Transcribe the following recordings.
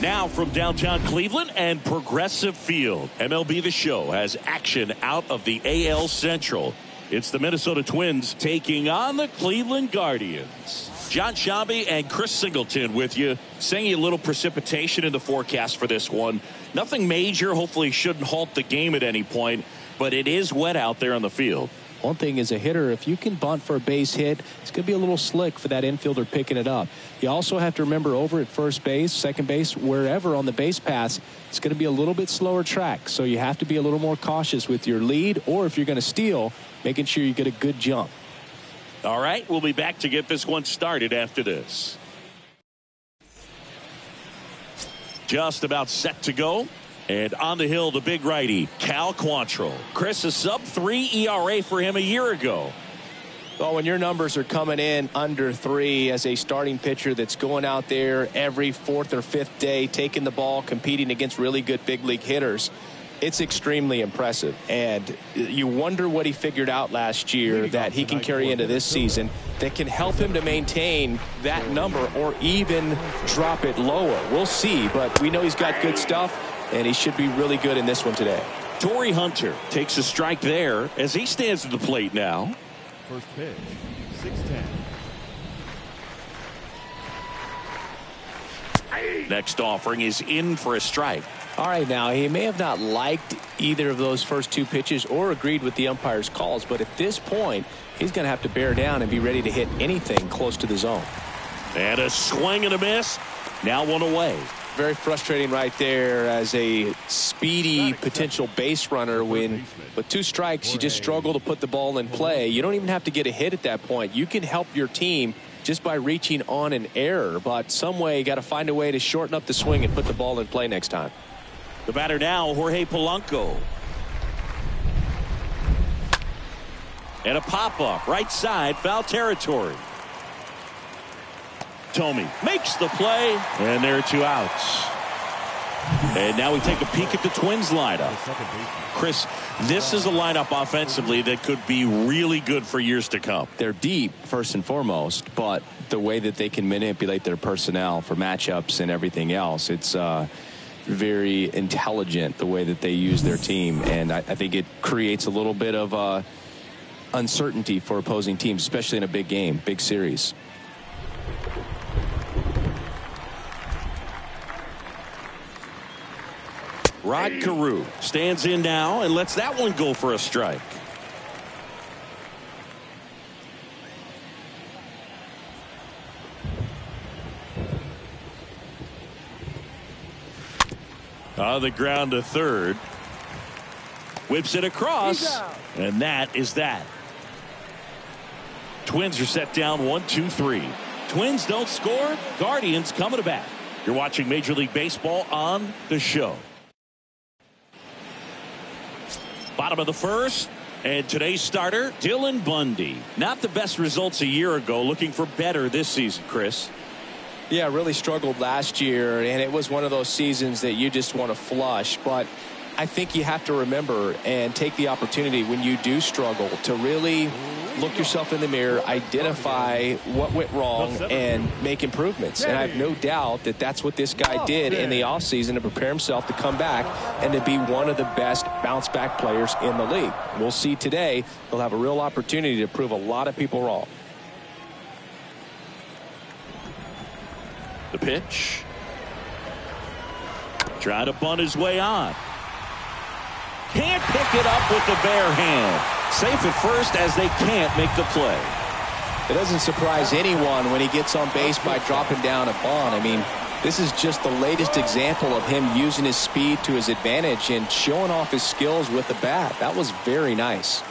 Now from downtown Cleveland and Progressive Field, MLB The Show has action out of the AL Central. It's the Minnesota Twins taking on the Cleveland Guardians. John Shambi and Chris Singleton with you. Saying a little precipitation in the forecast for this one. Nothing major. Hopefully shouldn't halt the game at any point, but it is wet out there on the field. One thing as a hitter, if you can bunt for a base hit, it's going to be a little slick for that infielder picking it up. You also have to remember over at first base, second base, wherever on the base pass, it's going to be a little bit slower track. So you have to be a little more cautious with your lead, or if you're going to steal, making sure you get a good jump. All right, we'll be back to get this one started after this. Just about set to go. And on the hill, the big righty, Cal Quantrill. Chris, a sub-3 ERA for him a year ago. Well, when your numbers are coming in under 3 as a starting pitcher that's going out there every 4th or 5th day, taking the ball, competing against really good big league hitters, it's extremely impressive. And you wonder what he figured out last year that he can carry into this season that can help him to maintain that number or even drop it lower. We'll see, but we know he's got good stuff. And he should be really good in this one today. Tory Hunter takes a strike there as he stands at the plate now. First pitch, 6-10. Next offering is in for a strike. All right, now he may have not liked either of those first 2 pitches or agreed with the umpire's calls, but at this point, he's going to have to bear down and be ready to hit anything close to the zone. And a swing and a miss. Now 1 away. Very frustrating right there as a speedy potential base runner when with 2 strikes you just struggle to put the ball in play. You don't even have to get a hit at that point. You can help your team just by reaching on an error, but some way you got to find a way to shorten up the swing and put the ball in play next time. The batter now, Jorge Polanco. And a pop-up right side, foul territory. Tomey makes the play, and there are 2 outs. And now we take a peek at the Twins lineup. Chris, this is a lineup offensively that could be really good for years to come. They're deep, first and foremost, but the way that they can manipulate their personnel for matchups and everything else, it's very intelligent the way that they use their team. And I think it creates a little bit of uncertainty for opposing teams, especially in a big game, big series. Rod Carew stands in now and lets that one go for a strike. On the ground to third. Whips it across. And that is that. Twins are set down 1-2-3. Twins don't score. Guardians coming to bat. You're watching Major League Baseball on The Show. Bottom of the first, and today's starter, Dylan Bundy. Not the best results a year ago, looking for better this season, Chris. Yeah, really struggled last year, and it was one of those seasons that you just want to flush. But I think you have to remember and take the opportunity when you do struggle to really look yourself in the mirror, identify what went wrong, and make improvements. And I have no doubt that that's what this guy did in the offseason to prepare himself to come back and to be one of the best bounce-back players in the league. We'll see today. He'll have a real opportunity to prove a lot of people wrong. The pitch. Trying to bunt his way on. Can't pick it up with the bare hand. Safe at first as they can't make the play. It doesn't surprise anyone when he gets on base by dropping down a bunt. I mean, this is just the latest example of him using his speed to his advantage and showing off his skills with the bat. That was very nice.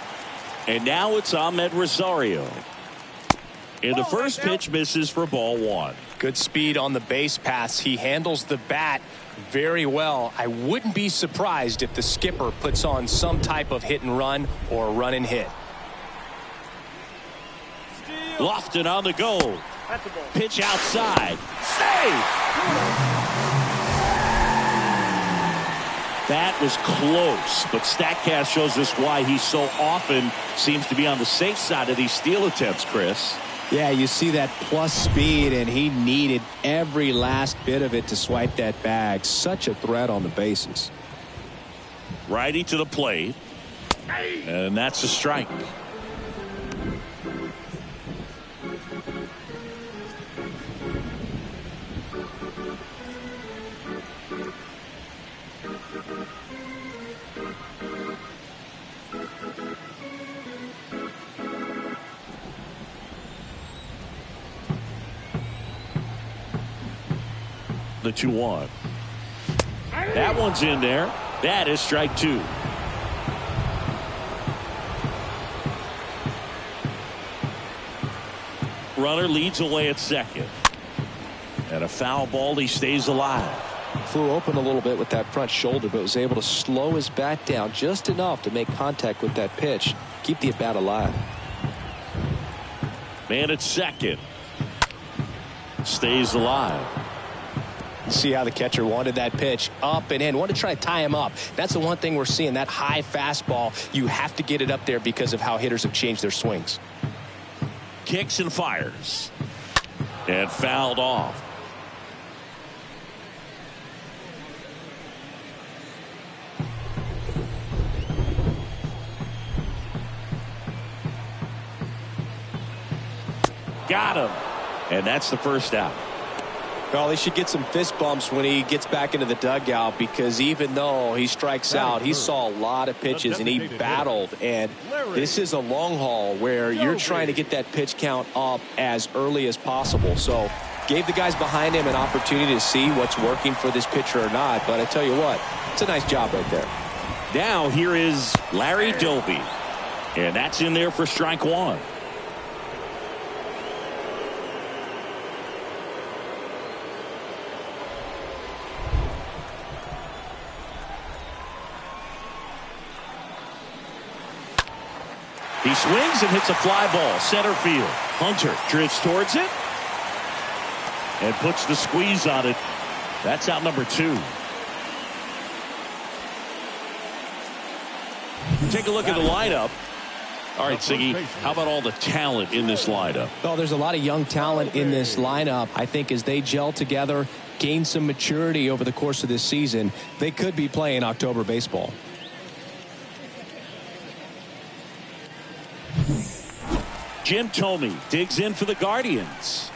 And now it's Ahmed Rosario. And the first pitch misses for ball 1. Good speed on the base pass. He handles the bat very well. I wouldn't be surprised if the skipper puts on some type of hit and run or run and hit. Lofton on the go. Pitch outside. Save! That was close, but StatCast shows us why he so often seems to be on the safe side of these steal attempts, Chris. Yeah, you see that plus speed, and he needed every last bit of it to swipe that bag. Such a threat on the bases. Righty to the plate. And that's a strike. The 2-1. That one's in there. That is strike 2. Runner leads away at second. And a foul ball. He stays alive. Flew open a little bit with that front shoulder, but was able to slow his bat down just enough to make contact with that pitch. Keep the at-bat alive. Man at second. Stays alive. See how the catcher wanted that pitch up and in. Wanted to try to tie him up. That's the one thing we're seeing. That high fastball, you have to get it up there because of how hitters have changed their swings. Kicks and fires. And fouled off. Got him. And that's the first out. Well, he should get some fist bumps when he gets back into the dugout, because even though he strikes out, he saw a lot of pitches and he battled. And this is a long haul where you're trying to get that pitch count up as early as possible. So gave the guys behind him an opportunity to see what's working for this pitcher or not. But I tell you what, it's a nice job right there. Now here is Larry Doby. And that's in there for strike 1. He swings and hits a fly ball center field. Hunter drifts towards it and puts the squeeze on it. That's out number 2. Take a look at the lineup. All right, Siggy, how about all the talent in this lineup? Well, there's a lot of young talent in this lineup. I think as they gel together, gain some maturity over the course of this season, they could be playing October baseball. Jim Thome digs in for the Guardians.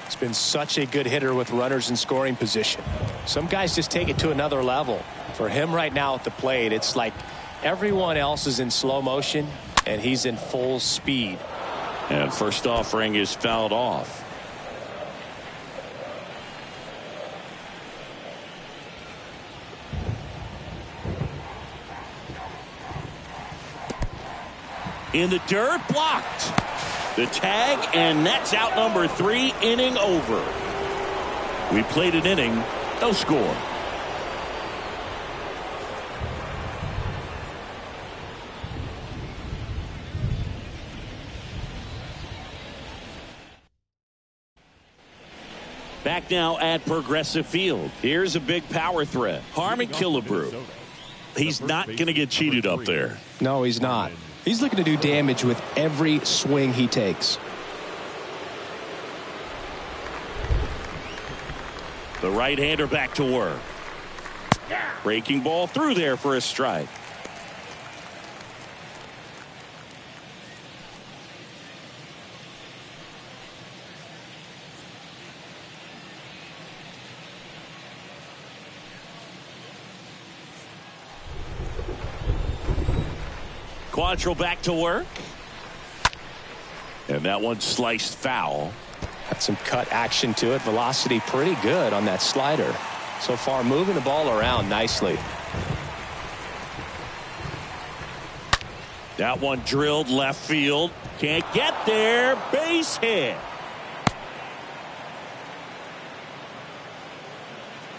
He's been such a good hitter with runners in scoring position. Some guys just take it to another level. For him right now at the plate, it's like everyone else is in slow motion and he's in full speed. And first offering is fouled off. In the dirt, blocked. The tag, and that's out number 3, inning over. We played an inning, no score. Back now at Progressive Field. Here's a big power threat. Harmon Killebrew. He's not going to get cheated up there. No, he's not. He's looking to do damage with every swing he takes. The right-hander back to work. Breaking ball through there for a strike. Quantrill back to work. And that one sliced foul. Got some cut action to it. Velocity pretty good on that slider. So far moving the ball around nicely. That one drilled left field. Can't get there. Base hit.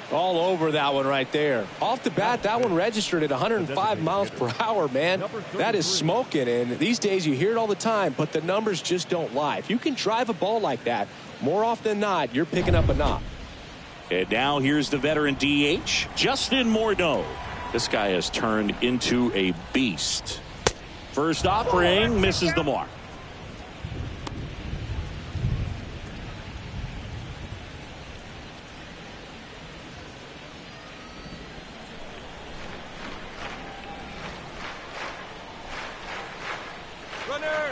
All over that one right there. Off the bat, that one registered at 105 miles per hour, man. That is smoking, and these days you hear it all the time, but the numbers just don't lie. If you can drive a ball like that, more often than not, you're picking up a knock. And now here's the veteran DH, Justin Morneau. This guy has turned into a beast. First offering misses the mark.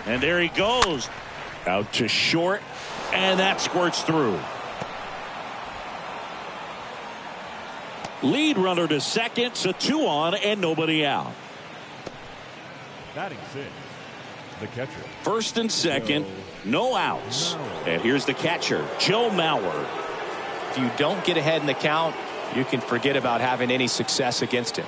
And there he goes. Out to short. And that squirts through. Lead runner to second. So 2 on and nobody out. Batting 6, the catcher. First and second. No outs. And here's the catcher, Joe Mauer. If you don't get ahead in the count, you can forget about having any success against him.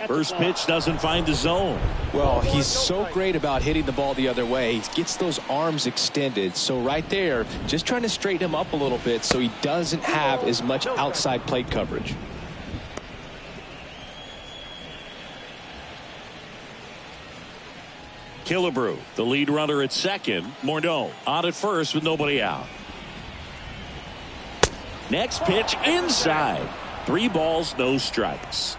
First pitch doesn't find the zone. Well, he's so great about hitting the ball the other way. He gets those arms extended. So right there, just trying to straighten him up a little bit so he doesn't have as much outside plate coverage. Killebrew, the lead runner at second. Morneau on at first with nobody out. Next pitch inside. 3 balls, no strikes.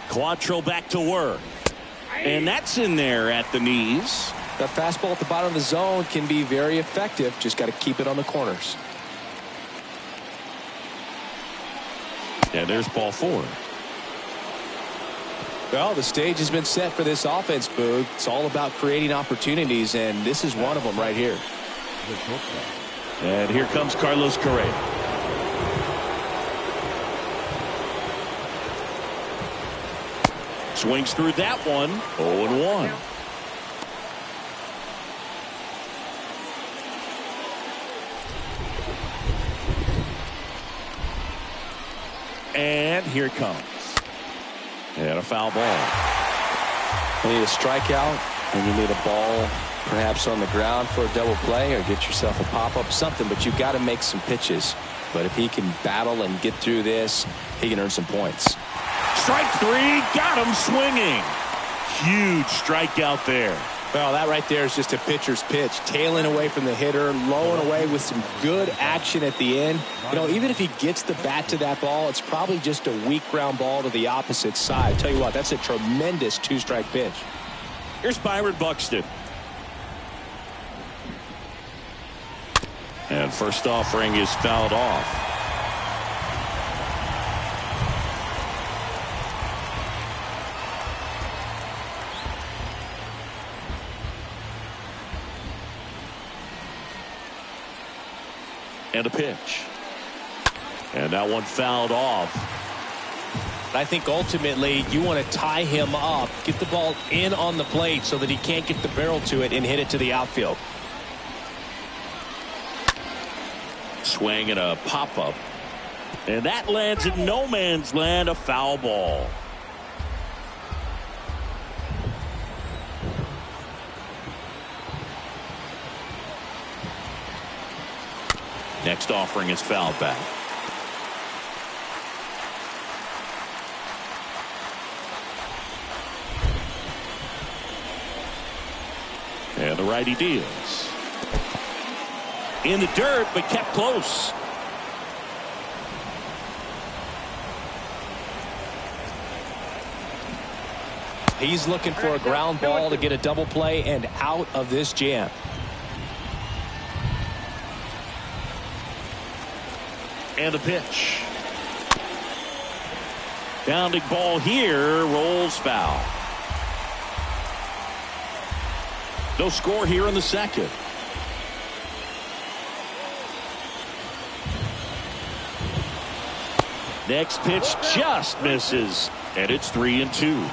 Quattro back to work. And that's in there at the knees. That fastball at the bottom of the zone can be very effective. Just got to keep it on the corners. And there's ball 4. Well, the stage has been set for this offense, Boog. It's all about creating opportunities, and this is one of them right here. And here comes Carlos Correa. Swings through that one. 0-1. And here it comes. And a foul ball. You need a strikeout, and you need a ball perhaps on the ground for a double play, or get yourself a pop-up, something, but you've got to make some pitches. But if he can battle and get through this, he can earn some points. Strike 3, got him swinging. Huge strikeout there. Well, that right there is just a pitcher's pitch. Tailing away from the hitter, lowing away with some good action at the end. You know, even if he gets the bat to that ball, it's probably just a weak ground ball to the opposite side. I'll tell you what, that's a tremendous 2-strike pitch. Here's Byron Buxton. And first offering is fouled off. And a pitch. And that one fouled off. I think ultimately you want to tie him up, get the ball in on the plate so that he can't get the barrel to it and hit it to the outfield. Swing and a pop-up. And that lands in no man's land, a foul ball. Next offering is fouled back. And the righty deals. In the dirt, but kept close. He's looking for a ground ball to get a double play and out of this jam. And a pitch. Bounding ball here, rolls foul. No score here in the second. Next pitch just misses, and it's 3-2.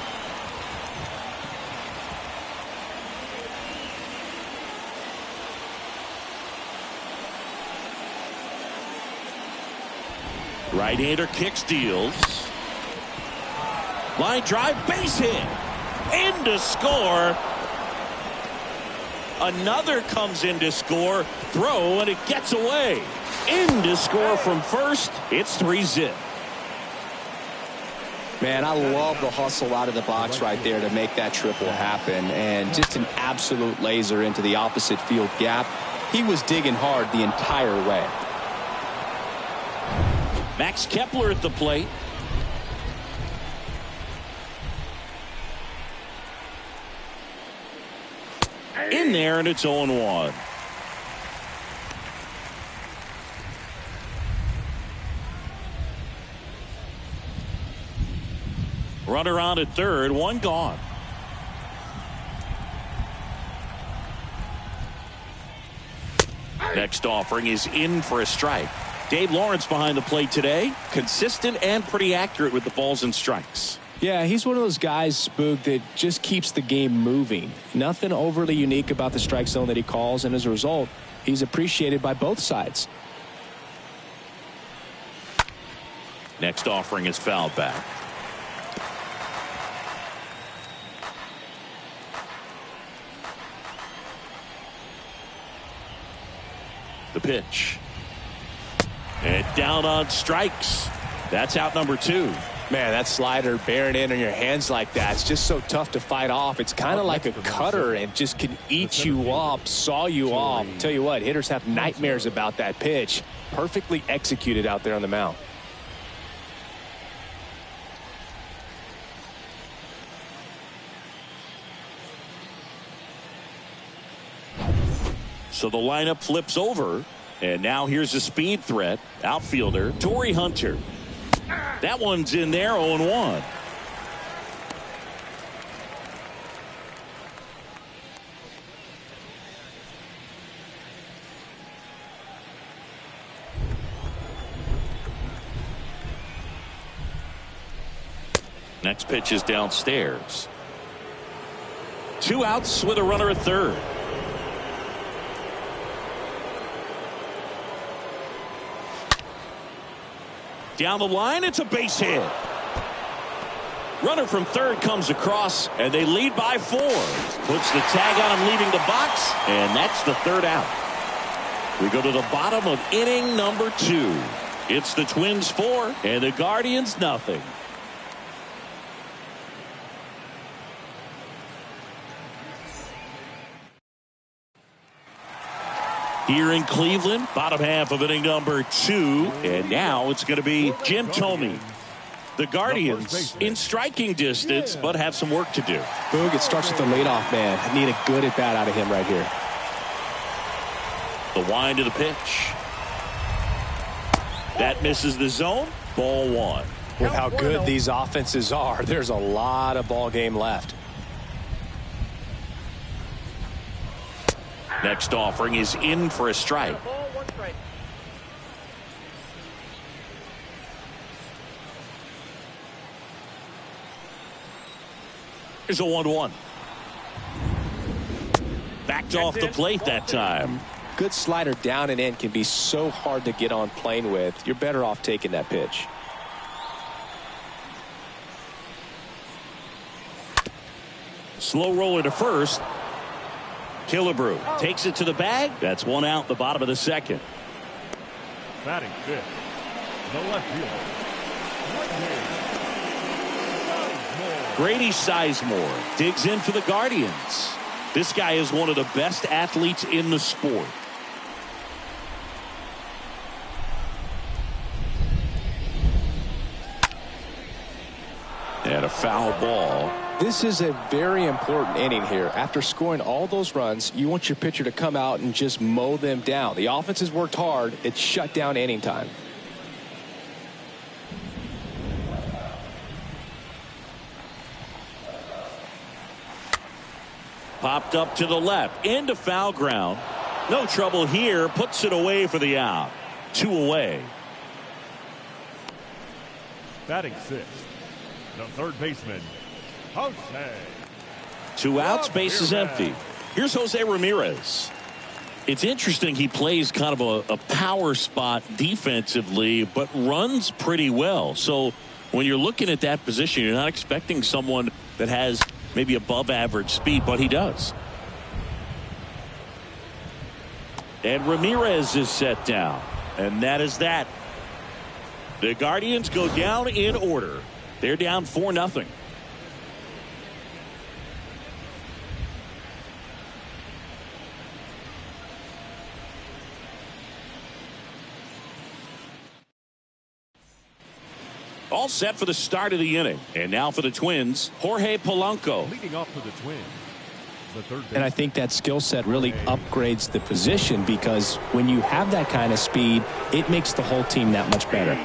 Right-hander kicks, deals. Line drive, base hit. In to score. Another comes in to score. Throw, and it gets away. In to score from first. It's 3-0. Man, I love the hustle out of the box right there to make that triple happen. And just an absolute laser into the opposite field gap. He was digging hard the entire way. Max Kepler at the plate. in there, and it's 0-1. Runner on at third, one gone. Next offering is in for a strike. Dave Lawrence behind the plate today. Consistent and pretty accurate with the balls and strikes. Yeah, he's one of those guys, Spook, that just keeps the game moving. Nothing overly unique about the strike zone that he calls, and as a result, he's appreciated by both sides. Next offering is fouled back. The pitch. And down on strikes. That's out number 2. Man, that slider bearing in on your hands like that, it's just so tough to fight off. It's kind of like a cutter and just can eat you up, saw you off. Tell you what, hitters have nightmares about that pitch. Perfectly executed out there on the mound. So the lineup flips over, and now here's a speed threat. Outfielder Tory Hunter. That one's in there, 0-1. Next pitch is downstairs. 2 outs with a runner at third. Down the line, it's a base hit. Runner from third comes across, and they lead by 4. Puts the tag on him leaving the box, and that's the third out. We go to the bottom of inning number 2. It's the Twins 4, and the Guardians nothing. Here in Cleveland, bottom half of inning number 2. And now it's going to be Jim Thome. The Guardians in striking distance, but have some work to do. Boog, it starts with the leadoff man. I need a good at bat out of him right here. The wind of the pitch. That misses the zone. Ball 1. With how good these offenses are, there's a lot of ball game left. Next offering is in for a strike. Here's a 1-1. Backed off the plate that time. Good slider down and in can be so hard to get on plane with. You're better off taking that pitch. Slow roller to first. Killebrew takes it to the bag. That's 1 out, the bottom of the second. Batting fifth, the left fielder. Grady Sizemore digs in for the Guardians. This guy is one of the best athletes in the sport. And a foul ball. This is a very important inning here. After scoring all those runs, you want your pitcher to come out and just mow them down. The offense has worked hard. It's shut down inning time. Popped up to the left into foul ground. No trouble here. Puts it away for the out. 2 away. Batting sixth, the third baseman, Jose. 2 outs, base is empty. Here's Jose Ramirez. It's interesting, he plays kind of a power spot defensively, but runs pretty well. So when you're looking at that position, you're not expecting someone that has maybe above average speed, but he does. And Ramirez is set down. And that is that. The Guardians go down in order. They're down 4-0. All set for the start of the inning. And now for the Twins, Jorge Polanco. Leading off for the Twins, the third baseman. And I think that skill set really upgrades the position, because when you have that kind of speed, it makes the whole team that much better.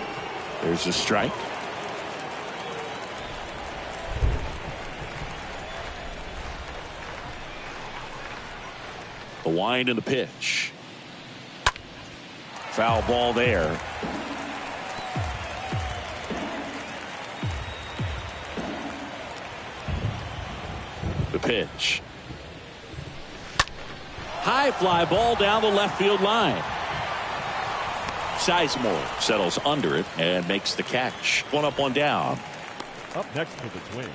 There's a strike. The wind and the pitch. Foul ball there. The pitch. High fly ball down the left field line. Sizemore settles under it and makes the catch. One up, one down. Up next for the Twins,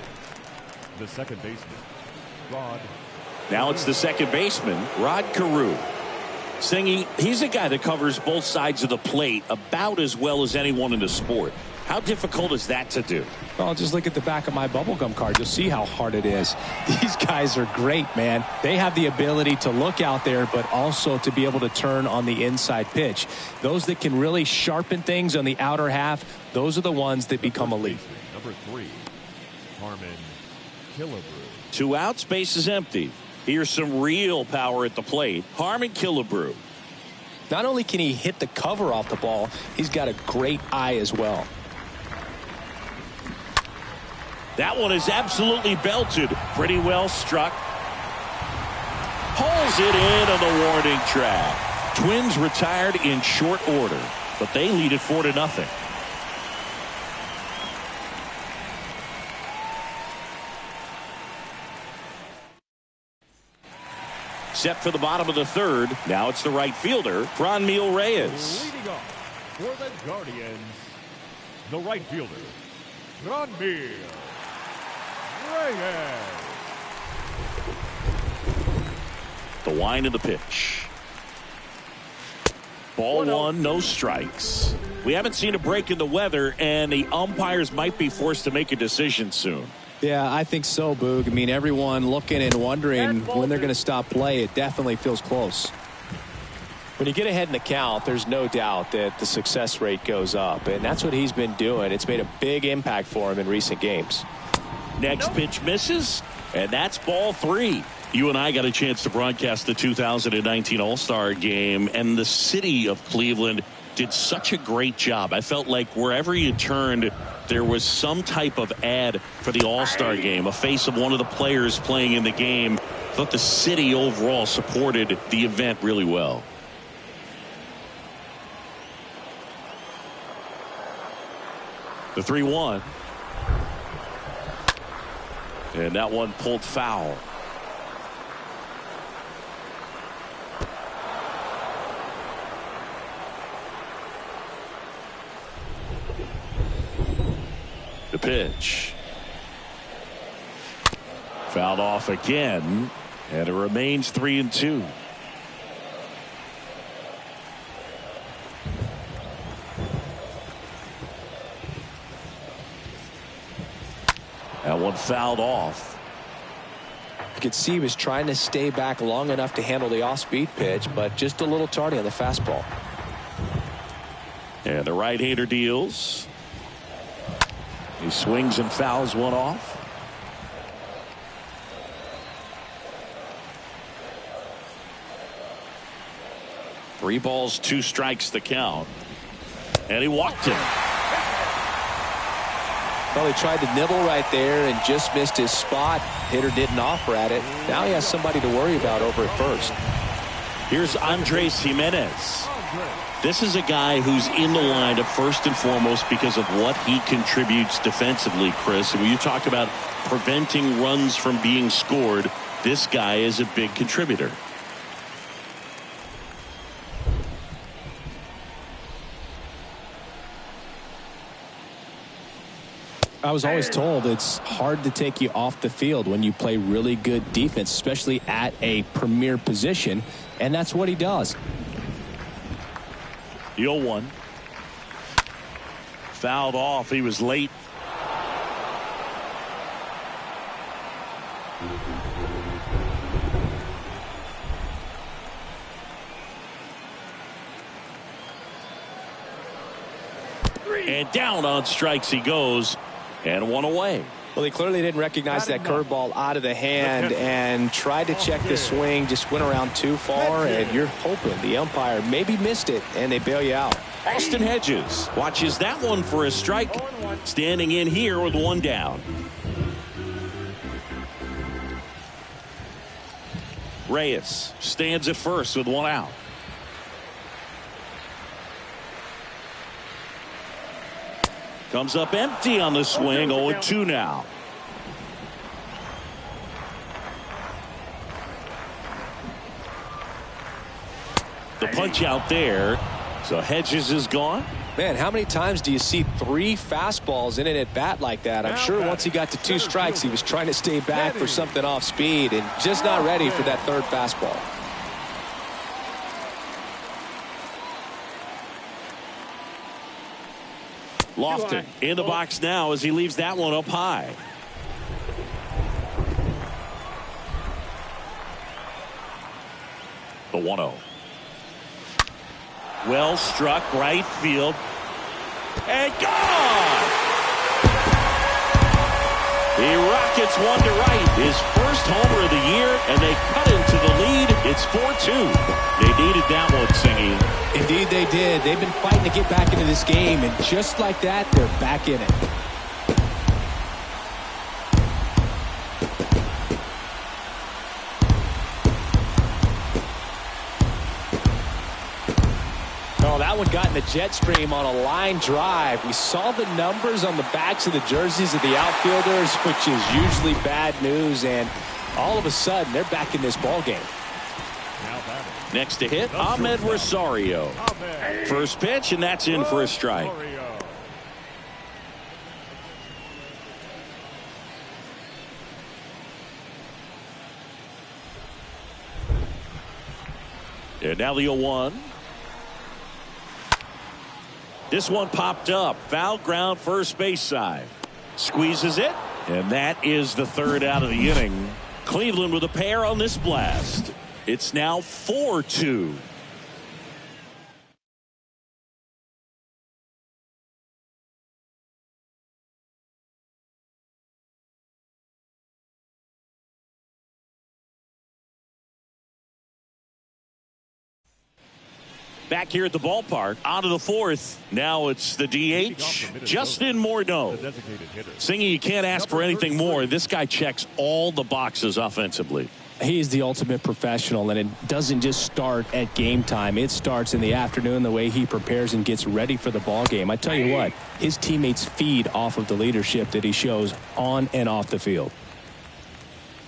the second baseman, Rod. Now it's the second baseman, Rod Carew. Singy, he's a guy that covers both sides of the plate about as well as anyone in the sport. How difficult is that to do? Well, just look at the back of my bubblegum card. You'll see how hard it is. These guys are great, man. They have the ability to look out there, but also to be able to turn on the inside pitch. Those that can really sharpen things on the outer half, those are the ones that become elite. Number 3, Harmon Killebrew. 2 outs, base is empty. Here's some real power at the plate. Harmon Killebrew. Not only can he hit the cover off the ball, he's got a great eye as well. That one is absolutely belted. Pretty well struck. Pulls it in on the warning track. Twins retired in short order, but they lead it 4-0. Set for the bottom of the third. Now it's the right fielder, Fran Miel Reyes. Leading off for the Guardians, the right fielder, Fran Miel Reyes. The wind of the pitch. Ball 1, no strikes. We haven't seen a break in the weather, and the umpires might be forced to make a decision soon. Yeah, I think so, Boog. I mean, everyone looking and wondering when they're going to stop play. It definitely feels close. When you get ahead in the count, there's no doubt that the success rate goes up, and that's what he's been doing. It's made a big impact for him in recent games. Next pitch misses, and that's ball 3. You and I got a chance to broadcast the 2019 All-Star Game, and the city of Cleveland did such a great job. I felt like wherever you turned, there was some type of ad for the All-Star Game, a face of one of the players playing in the game. I thought the city overall supported the event really well. The 3-1. And that one pulled foul. The pitch. Fouled off again, and it remains 3-2. That one fouled off. You could see he was trying to stay back long enough to handle the off-speed pitch, but just a little tardy on the fastball. And the right-hander deals. He swings and fouls one off. Three balls, 2 strikes the count. And he walked him. Well, he tried to nibble right there and just missed his spot. Hitter didn't offer at it. Now he has somebody to worry about over at first. Here's Andres Jimenez. This is a guy who's in the lineup first and foremost because of what he contributes defensively, Chris. And when you talk about preventing runs from being scored, this guy is a big contributor. I was always told it's hard to take you off the field when you play really good defense, especially at a premier position, and that's what he does. The 0-1. Fouled off. He was late. And down on strikes he goes, and one away. Well, he clearly didn't recognize that curveball out of the hand and tried to check the swing, just went around too far, and you're hoping the umpire maybe missed it, and they bail you out. Austin Hedges watches that one for a strike, standing in here with one down. Reyes stands at first with one out. Comes up empty on the swing, 0-2 now. The punch out there, so Hedges is gone. Man, how many times do you see 3 fastballs in an at bat like that? I'm sure once he got to 2 strikes, he was trying to stay back for something off speed and just not ready for that 3rd fastball. Lofton in the box now as he leaves that one up high. The 1-0. Well struck right field. And gone! He rockets one to right. His first homer of the year, and they cut into the lead. It's 4-2. They needed that one, Singy. Indeed they did. They've been fighting to get back into this game, and just like that, they're back in it. Oh, that one got in the jet stream on a line drive. We saw the numbers on the backs of the jerseys of the outfielders, which is usually bad news, and all of a sudden, they're back in this ball game. Next to hit, Ahmed Rosario. First pitch, and that's in for a strike. And now the 0-1. This one popped up. Foul ground, first base side. Squeezes it, and that is the 3rd out of the inning. Cleveland with a pair on this blast. It's now 4-2. Back here at the ballpark, out of the 4th. Now it's the DH, Justin Morneau. Singy, you can't ask for anything more. This guy checks all the boxes offensively. He's the ultimate professional, and it doesn't just start at game time. It starts in the afternoon, the way he prepares and gets ready for the ball game. I tell you what, his teammates feed off of the leadership that he shows on and off the field.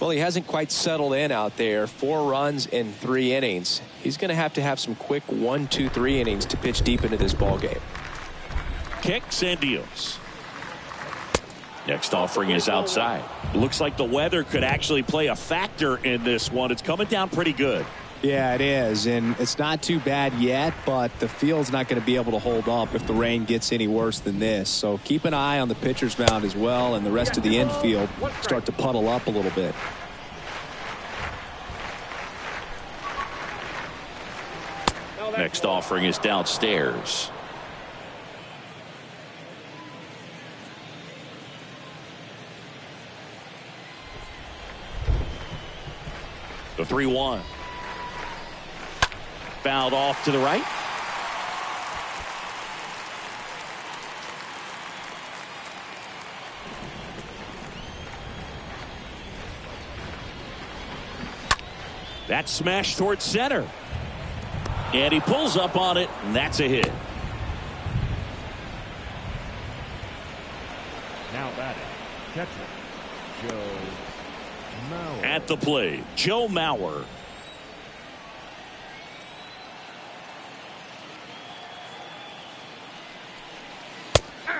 Well, he hasn't quite settled in out there. 4 runs in 3 innings. He's going to have some quick 1, 2, 3 innings to pitch deep into this ball game. Kicks and deals. Next offering is outside. Looks like the weather could actually play a factor in this one. It's coming down pretty good. Yeah, it is, and it's not too bad yet, but the field's not going to be able to hold up if the rain gets any worse than this. So keep an eye on the pitcher's mound as well, and the rest of the infield start to puddle up a little bit. Next offering is downstairs. The 3-1. Fouled off to the right. That's smashed towards center. And he pulls up on it, and that's a hit. Now batting, catcher, Joe Mauer. At the plate, Joe Mauer.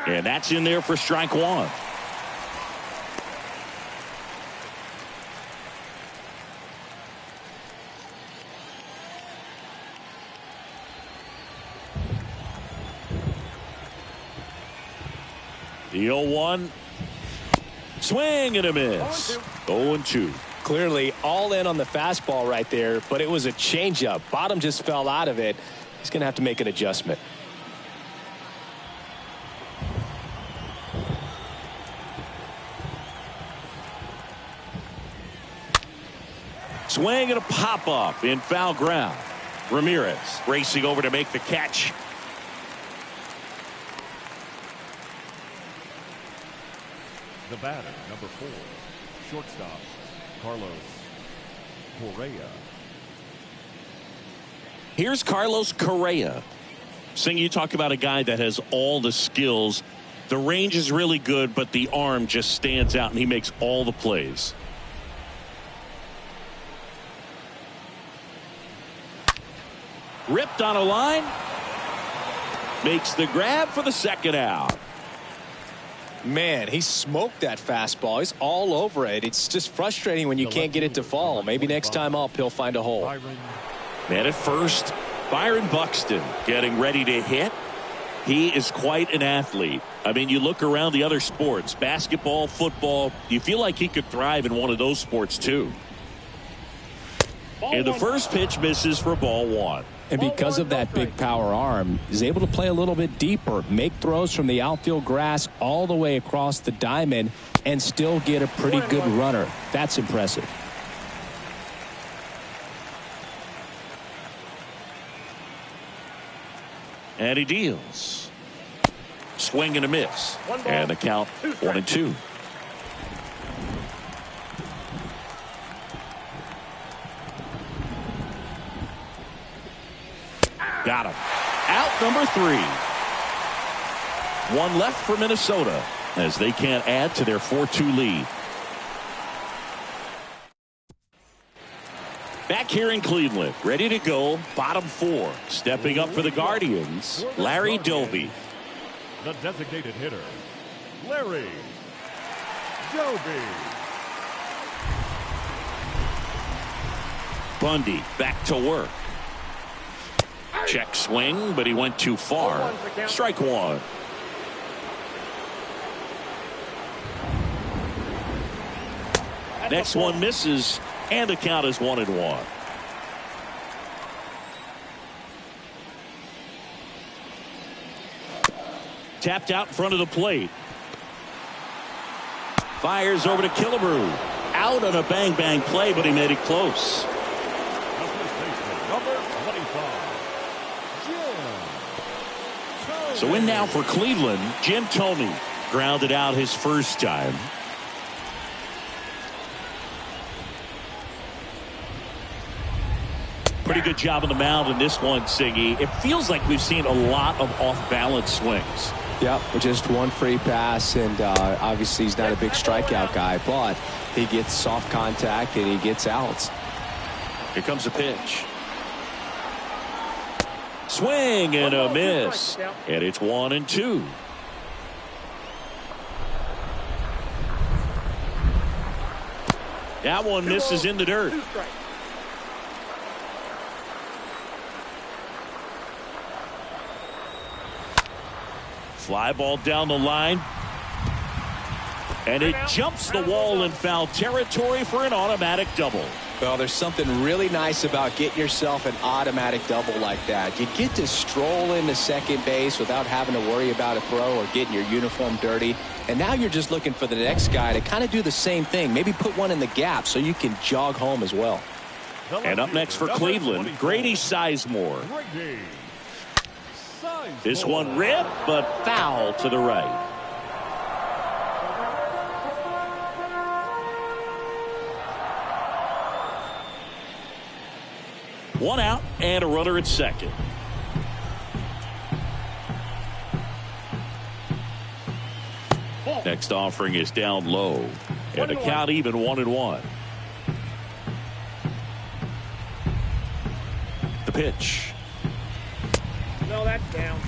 And that's in there for strike 1. The 0-1. Swing and a miss. 0-2. Clearly all in on the fastball right there, but it was a changeup. Bottom just fell out of it. He's going to have to make an adjustment. Swing and a pop-up in foul ground. Ramirez racing over to make the catch. The batter, number 4, shortstop, Carlos Correa. Here's Carlos Correa. Sing, you talk about a guy that has all the skills. The range is really good, but the arm just stands out, and he makes all the plays. Ripped on a line. Makes the grab for the second out. Man, he smoked that fastball. He's all over it. It's just frustrating when you can't get it to fall. Maybe next time up he'll find a hole. Man at first, Byron Buxton getting ready to hit. He is quite an athlete. I mean, you look around the other sports, basketball, football, you feel like he could thrive in one of those sports too. And the first pitch misses for ball 1. And because of that big power arm, he's able to play a little bit deeper, make throws from the outfield grass all the way across the diamond, and still get a pretty good runner. That's impressive. And he deals. Swing and a miss. And the count 1-2. Got him. Out number 3. One left for Minnesota as they can't add to their 4-2 lead. Back here in Cleveland, ready to go, bottom 4. Stepping up for the Guardians, Larry Doby. The designated hitter, Larry Doby. Bundy back to work. Check swing, but he went too far. Strike 1. Next one misses, and the count is 1-1. Tapped out in front of the plate. Fires over to Killebrew. Out on a bang-bang play, but he made it close. Number 25. So in now for Cleveland, Jim Thome grounded out his first time. Pretty good job on the mound in this one, Siggy. It feels like we've seen a lot of off-balance swings. Yep, just one free pass, and obviously he's not a big strikeout guy, but he gets soft contact and he gets outs. Here comes a pitch. Swing and a miss. And it's 1-2. That one misses in the dirt. Fly ball down the line. And it jumps the wall in foul territory for an automatic double. Well, there's something really nice about getting yourself an automatic double like that. You get to stroll into second base without having to worry about a throw or getting your uniform dirty. And now you're just looking for the next guy to kind of do the same thing. Maybe put one in the gap so you can jog home as well. And up next for Cleveland, Grady Sizemore. This one ripped, but foul to the right. One out and a runner at second. Next offering is down low. And the count even 1-1. The pitch. No, that's down.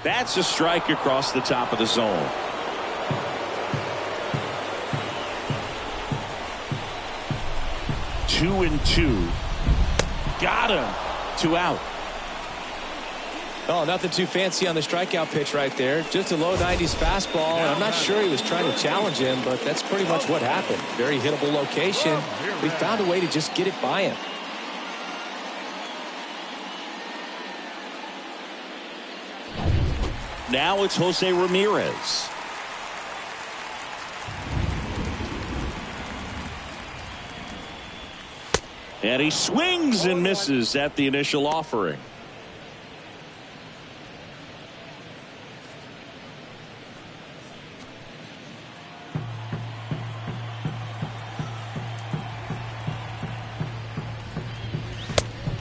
That's a strike across the top of the zone. Two and two. Got him. 2 out. Oh, nothing too fancy on the strikeout pitch right there. Just a low 90s fastball, and I'm not sure he was trying to challenge him, but that's pretty much what happened. Very hittable location. We found a way to just get it by him. Now it's Jose Ramirez. And he swings and misses at the initial offering.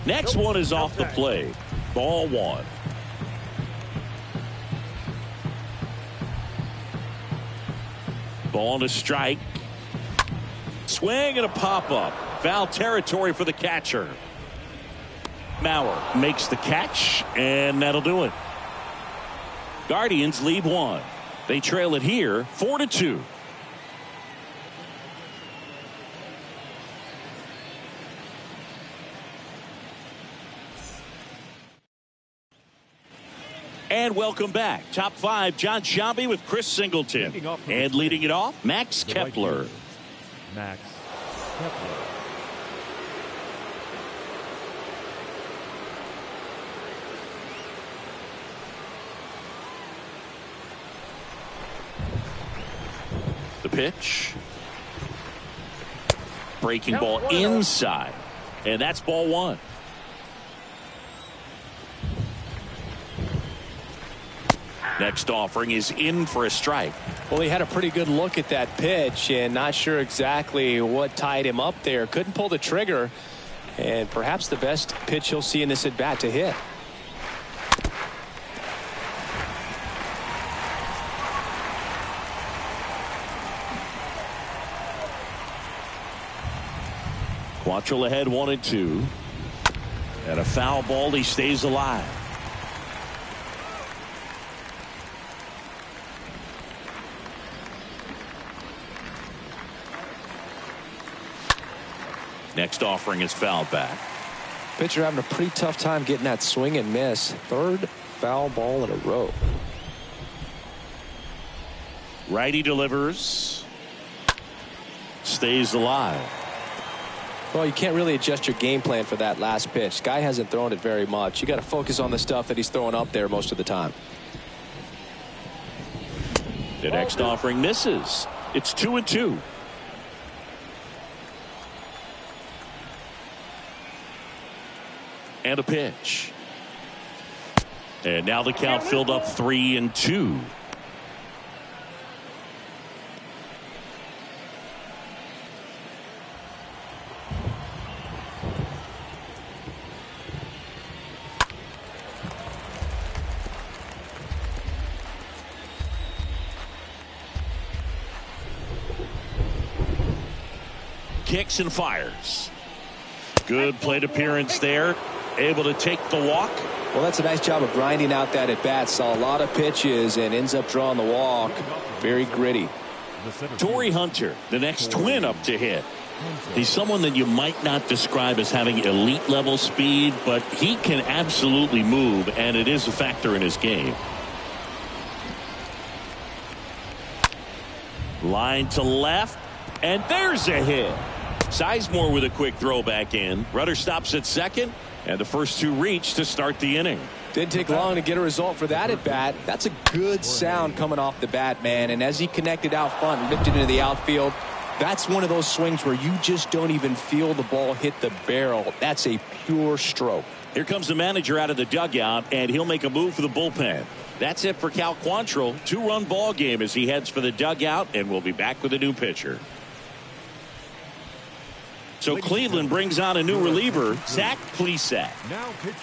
Next one is off the plate. Ball one. Ball and a strike. Swing and a pop-up. Foul territory for the catcher. Mauer makes the catch, and that'll do it. Guardians lead one. They trail it here 4-2. And welcome back. Top five, John Sciambi with Chris Singleton. And leading it off, Max Kepler. Max Kepler. The pitch. Breaking ball inside. And that's ball one. Next offering is in for a strike. Well, he had a pretty good look at that pitch and not sure exactly what tied him up there. Couldn't pull the trigger, and perhaps the best pitch he'll see in this at bat to hit. Quantrill ahead 1-2. And a foul ball. He stays alive. Next offering is fouled back. Pitcher having a pretty tough time getting that swing and miss. Third foul ball in a row. Righty delivers. Stays alive. Well, you can't really adjust your game plan for that last pitch. Guy hasn't thrown it very much. You got to focus on the stuff that he's throwing up there most of the time. The next offering misses. It's 2-2. And a pitch. And now the count filled up 3-2. Kicks and fires. Good plate appearance there. Able to take the walk. Well, that's a nice job of grinding out that at bat. Saw a lot of pitches and ends up drawing the walk. Very gritty. Tory Hunter, the next twin up to hit. He's someone that you might not describe as having elite level speed, but he can absolutely move, and it is a factor in his game. Line to left, and there's a hit. Sizemore with a quick throw back in. Rudder stops at second, and the first two reach to start the inning. Didn't take long to get a result for that at bat. That's a good sound coming off the bat, man. And as he connected out front and ripped it into the outfield, that's one of those swings where you just don't even feel the ball hit the barrel. That's a pure stroke. Here comes the manager out of the dugout, and he'll make a move for the bullpen. That's it for Cal Quantrill. 2-run ball game as he heads for the dugout, and we'll be back with a new pitcher. So Cleveland brings on a new reliever, Zach Plesac.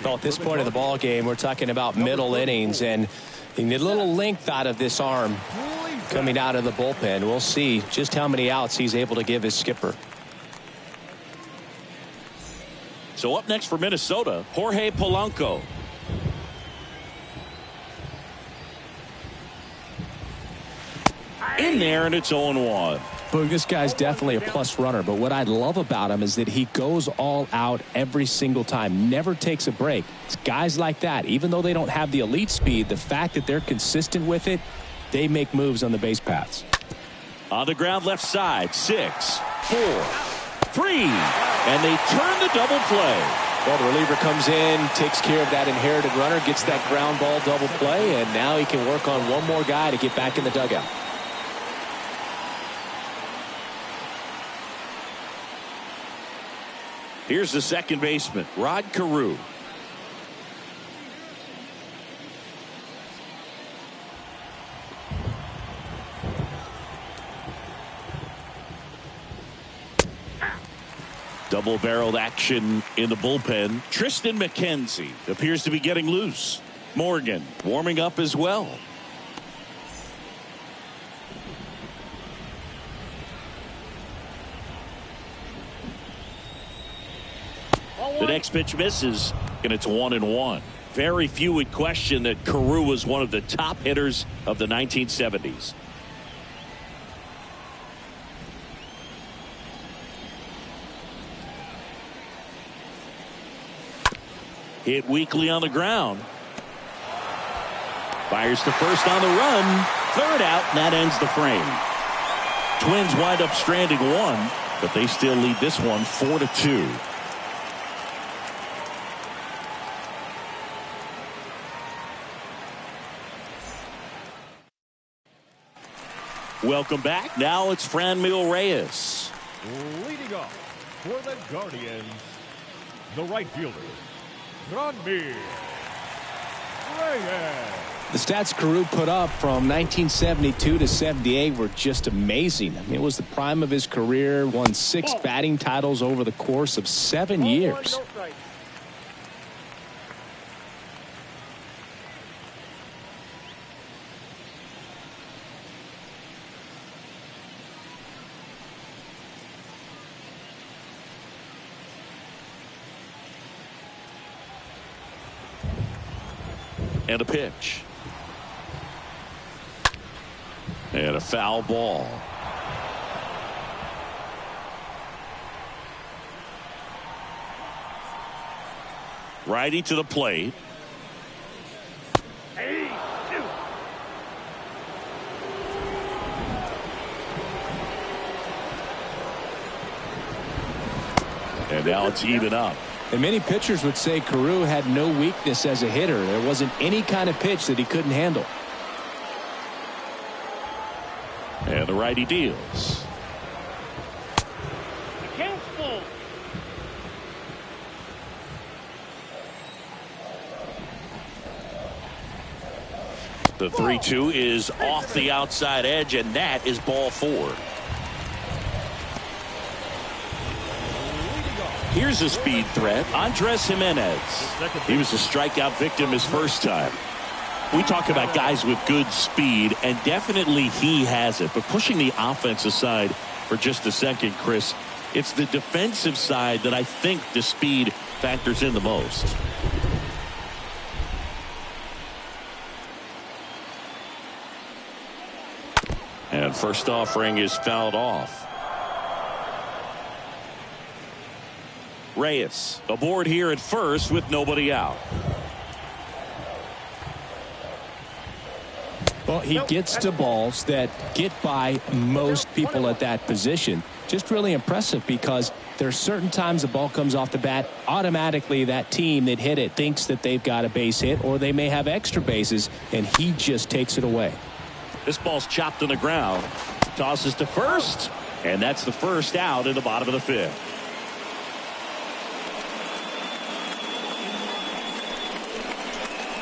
Well, at this point of the ball game, we're talking about middle innings, and you need a little length out of this arm coming out of the bullpen. We'll see just how many outs he's able to give his skipper. So up next for Minnesota, Jorge Polanco. In there, and it's 0-1. Boog, this guy's definitely a plus runner, but what I love about him is that he goes all out every single time, never takes a break. It's guys like that, even though they don't have the elite speed, the fact that they're consistent with it, they make moves on the base paths. On the ground left side, 6, 4, 3, and they turn the double play. Well, the reliever comes in, takes care of that inherited runner, gets that ground ball double play, and now he can work on one more guy to get back in the dugout. Here's the second baseman, Rod Carew. Double-barreled action in the bullpen. Tristan McKenzie appears to be getting loose. Morgan warming up as well. The next pitch misses, and it's 1-1. Very few would question that Carew was one of the top hitters of the 1970s. Hit weakly on the ground. Fires to first on the run. Third out, and that ends the frame. Twins wind up stranding one, but they still lead this one 4-2. Welcome back. Now it's Fran Reyes. Leading off for the Guardians, the right fielder, Miel. Reyes. The stats Carew put up from 1972 to 78 were just amazing. I mean, it was the prime of his career, won 6 batting titles over the course of 7 years. And a pitch. And a foul ball. Righty to the plate. And now it's even up. And many pitchers would say Carew had no weakness as a hitter. There wasn't any kind of pitch that he couldn't handle. And the righty deals. The 3-2 is off the outside edge, and that is ball 4. Here's a speed threat, Andres Jimenez. He was a strikeout victim his first time. We talk about guys with good speed, and definitely he has it. But pushing the offense aside for just a second, Chris, it's the defensive side that I think the speed factors in the most. And first offering is fouled off. Reyes aboard here at first with nobody out. Well, he gets to balls that get by most people at that position. Just really impressive because there's certain times the ball comes off the bat, automatically that team that hit it thinks that they've got a base hit or they may have extra bases, and he just takes it away. This ball's chopped on the ground. Tosses to first, and that's the first out in the bottom of the 5th.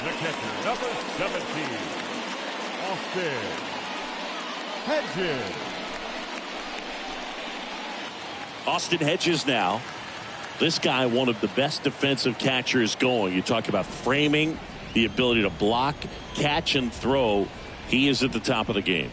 The catcher, number 17, Austin Hedges. Austin Hedges now. This guy, one of the best defensive catchers going. You talk about framing, the ability to block, catch, and throw. He is at the top of the game.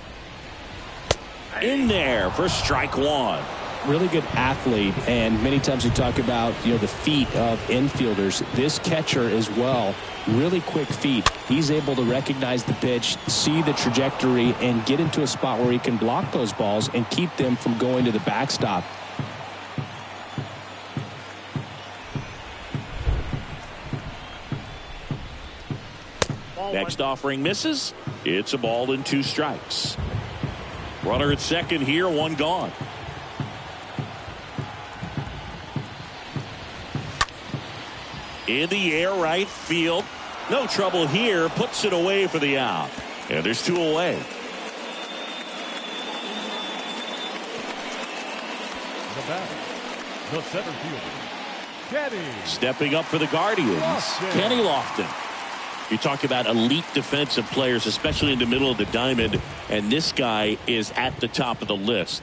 In there for strike 1. Really good athlete, and many times we talk about the feet of infielders. This catcher as well, really quick feet. He's able to recognize the pitch, see the trajectory, and get into a spot where he can block those balls and keep them from going to the backstop. Next offering misses. It's a ball and 2 strikes. Runner at second here, 1 gone. In the air, right field. No trouble here. Puts it away for the out. And there's 2 away. The batter, the center fielder, Kenny. Stepping up for the Guardians, Lofton. Kenny Lofton. You talk about elite defensive players, especially in the middle of the diamond, and this guy is at the top of the list.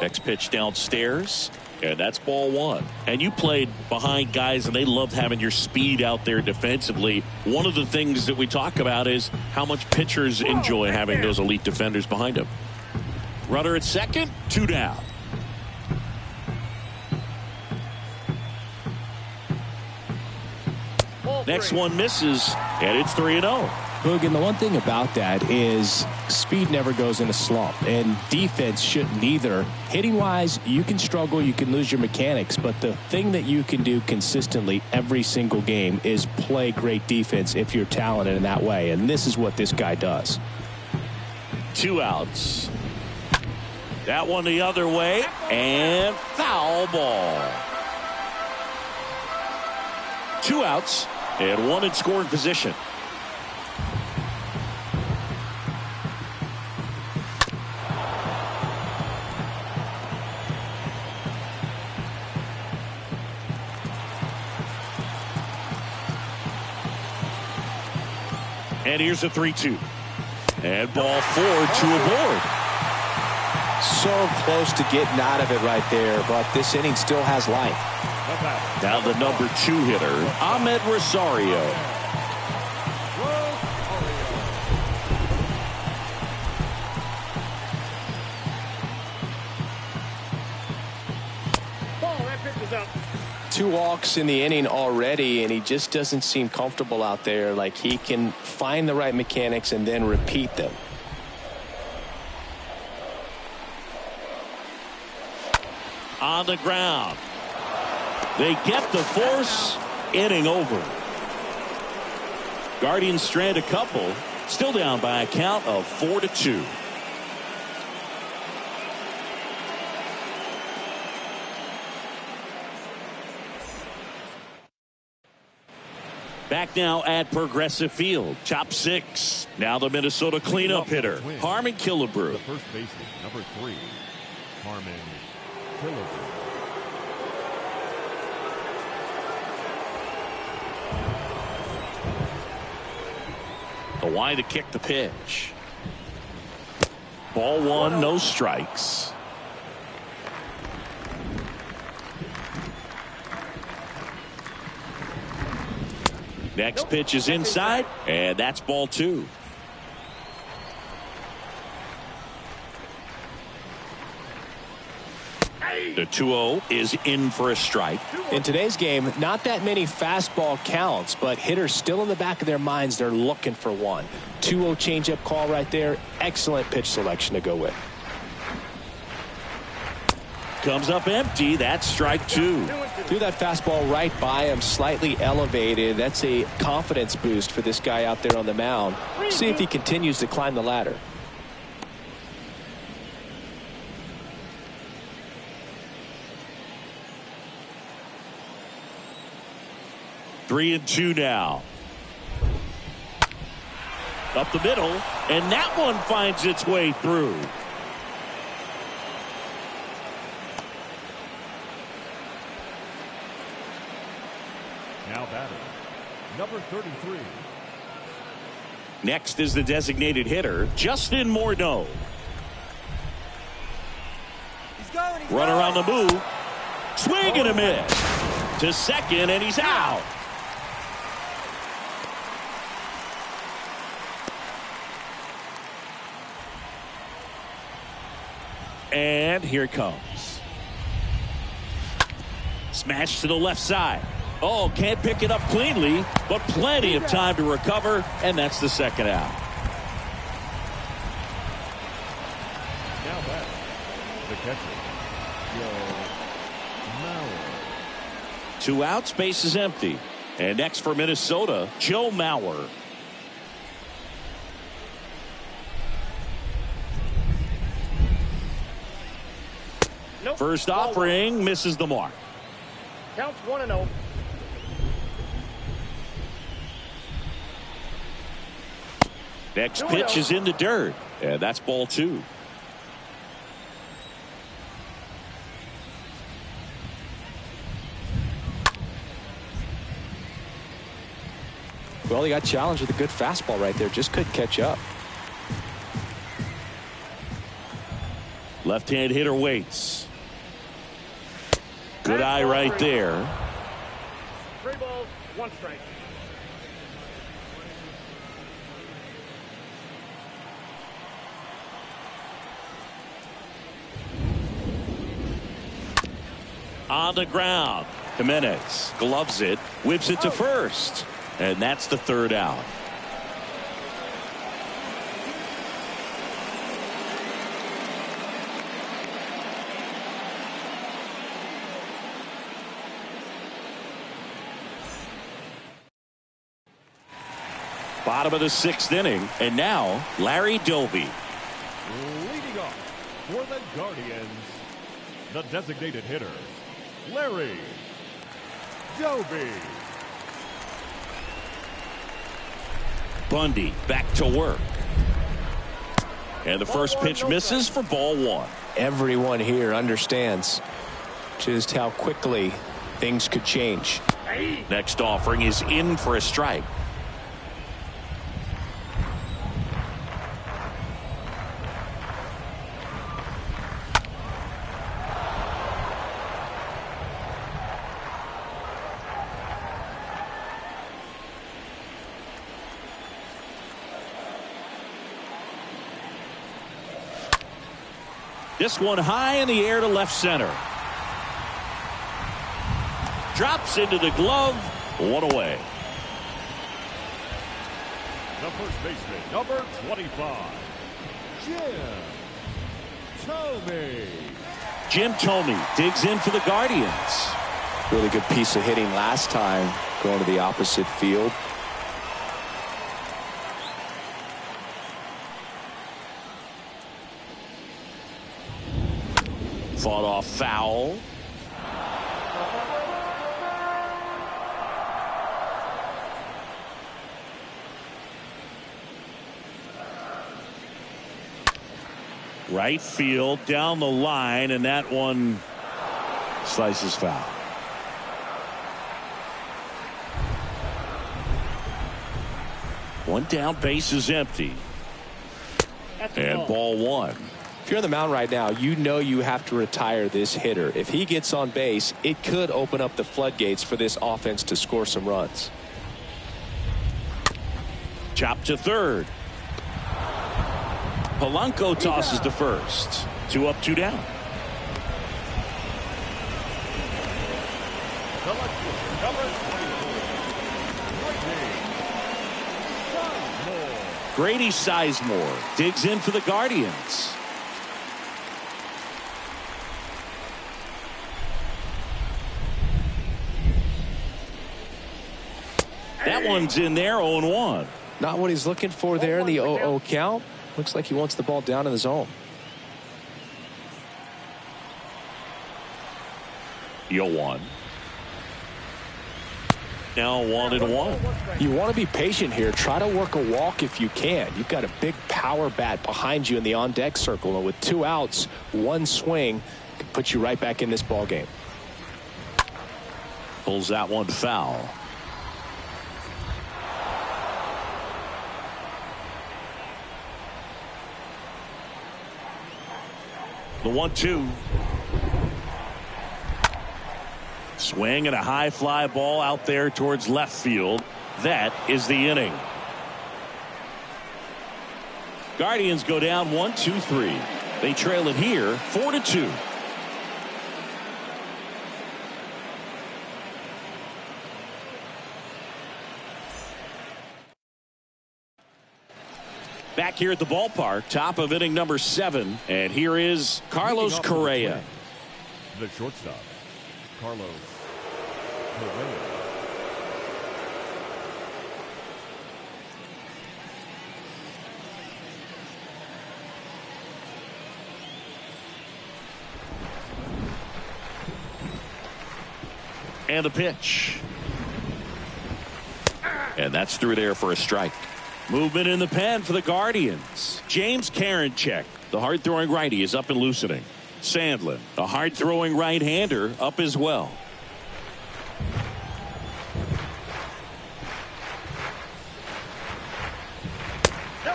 Next pitch downstairs, and that's ball 1. And you played behind guys, and they loved having your speed out there defensively. One of the things that we talk about is how much pitchers enjoy having those elite defenders behind them. Runner at second, 2 down. Next one misses, and it's 3-0. Boog, and the one thing about that is speed never goes in a slump, and defense shouldn't either. Hitting-wise, you can struggle, you can lose your mechanics, but the thing that you can do consistently every single game is play great defense if you're talented in that way, and this is what this guy does. 2 outs. That one the other way, and foul ball. 2 outs. And 1 in scoring position. And here's a 3-2. And ball 4, 2 aboard. So close to getting out of it right there, but this inning still has life. Now the number 2 hitter, Ahmed Rosario. That pitch is up. 2 walks in the inning already, and he just doesn't seem comfortable out there. Like he can find the right mechanics and then repeat them. On the ground. They get the force. Inning over. Guardians strand a couple. Still down by a count of 4-2. Back now at Progressive Field. Top 6. Now the Minnesota cleanup hitter, Harmon Killebrew. The first baseman, number 3, Harmon Killebrew. The wide to kick the pitch. Ball 1, no strikes. Next pitch is inside, and that's ball 2. The 2-0 is in for a strike. In today's game, not that many fastball counts, but hitters still in the back of their minds, they're looking for one. 2-0 changeup call right there. Excellent pitch selection to go with. Comes up empty. That's strike 2. Threw that fastball right by him, slightly elevated. That's a confidence boost for this guy out there on the mound. See if he continues to climb the ladder. Three and 2 now. Up the middle, and that one finds its way through. Now batting, number 33. Next is the designated hitter, Justin Morneau. Runner on the move. Swing and a miss. To second, and he's out. And here it comes. Smash to the left side. Oh, can't pick it up cleanly, but plenty of time to recover, and that's the second out. Now back, the catcher, Miel. 2 outs, base is empty. And next for Minnesota, Joe Mauer. Nope. First offering misses the mark. Counts 1-0. Next pitch is in the dirt, and that's ball 2. Well, he got challenged with a good fastball right there. Just couldn't catch up. Left-hand hitter waits. Good eye right there. 3 balls, 1 strike. On the ground. Jimenez gloves it, whips it to first. And that's the 3rd out. Bottom of the 6th inning, and now Larry Doby. Leading off for the Guardians, the designated hitter, Larry Doby. Bundy back to work. And the first pitch misses for ball 1. Everyone here understands just how quickly things could change. Next offering is in for a strike. This one high in the air to left center. Drops into the glove. 1 away. The first baseman, number 25, Jim Thome digs in for the Guardians. Really good piece of hitting last time, going to the opposite field. Fought off foul. Right field down the line, and that one slices foul. One down, base is empty. And ball 1. If you're on the mound right now, you know you have to retire this hitter. If he gets on base, it could open up the floodgates for this offense to score some runs. Chop to third. Polanco tosses to first. 2 up, 2 down. Grady Sizemore digs in for the Guardians. That one's in there, 0-1. Not what he's looking for there in the 0-0 count. Looks like he wants the ball down in the zone. 0-1. Now 1-1. You want to be patient here. Try to work a walk if you can. You've got a big power bat behind you in the on-deck circle, and with 2 outs, 1 swing can put you right back in this ball game. Pulls that one foul. The 1-2. Swing and a high fly ball out there towards left field. That is the inning. Guardians go down 1-2-3. They trail it here 4-2. Back here at the ballpark, top of inning number 7, and here is Carlos Correa. The shortstop, Carlos Correa. And the pitch. And that's through there for a strike. Movement in the pen for the Guardians. James Karinchak, the hard-throwing righty, is up and loosening. Sandlin, a hard-throwing right-hander, up as well.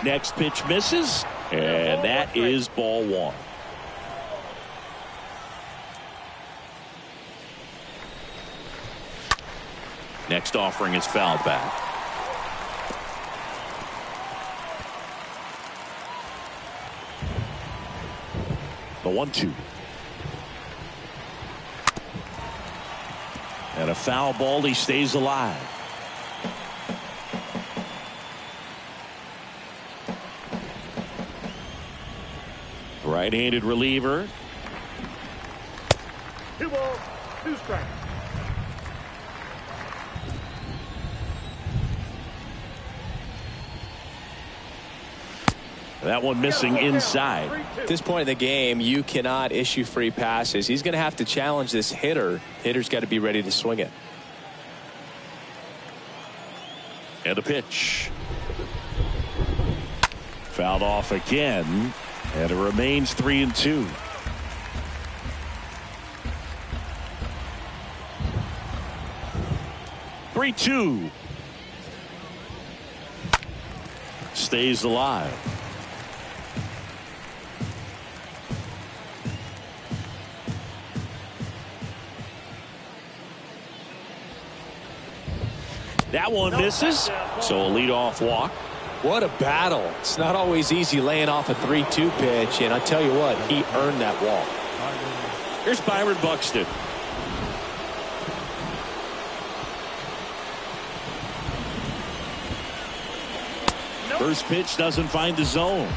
Next pitch misses, and that is ball one. Next offering is fouled back. The 1-2. And a foul ball. He stays alive. Right-handed reliever. 2 balls, 2 strikes. That one missing inside. At this point in the game, you cannot issue free passes. He's going to have to challenge this hitter. Hitter's got to be ready to swing it. And a pitch. Fouled off again. And it remains 3-2. Three-two. Stays alive. That one misses. So a leadoff walk. What a battle. It's not always easy laying off a 3-2 pitch, and I tell you what, he earned that walk. Here's Byron Buxton. First pitch doesn't find the zone.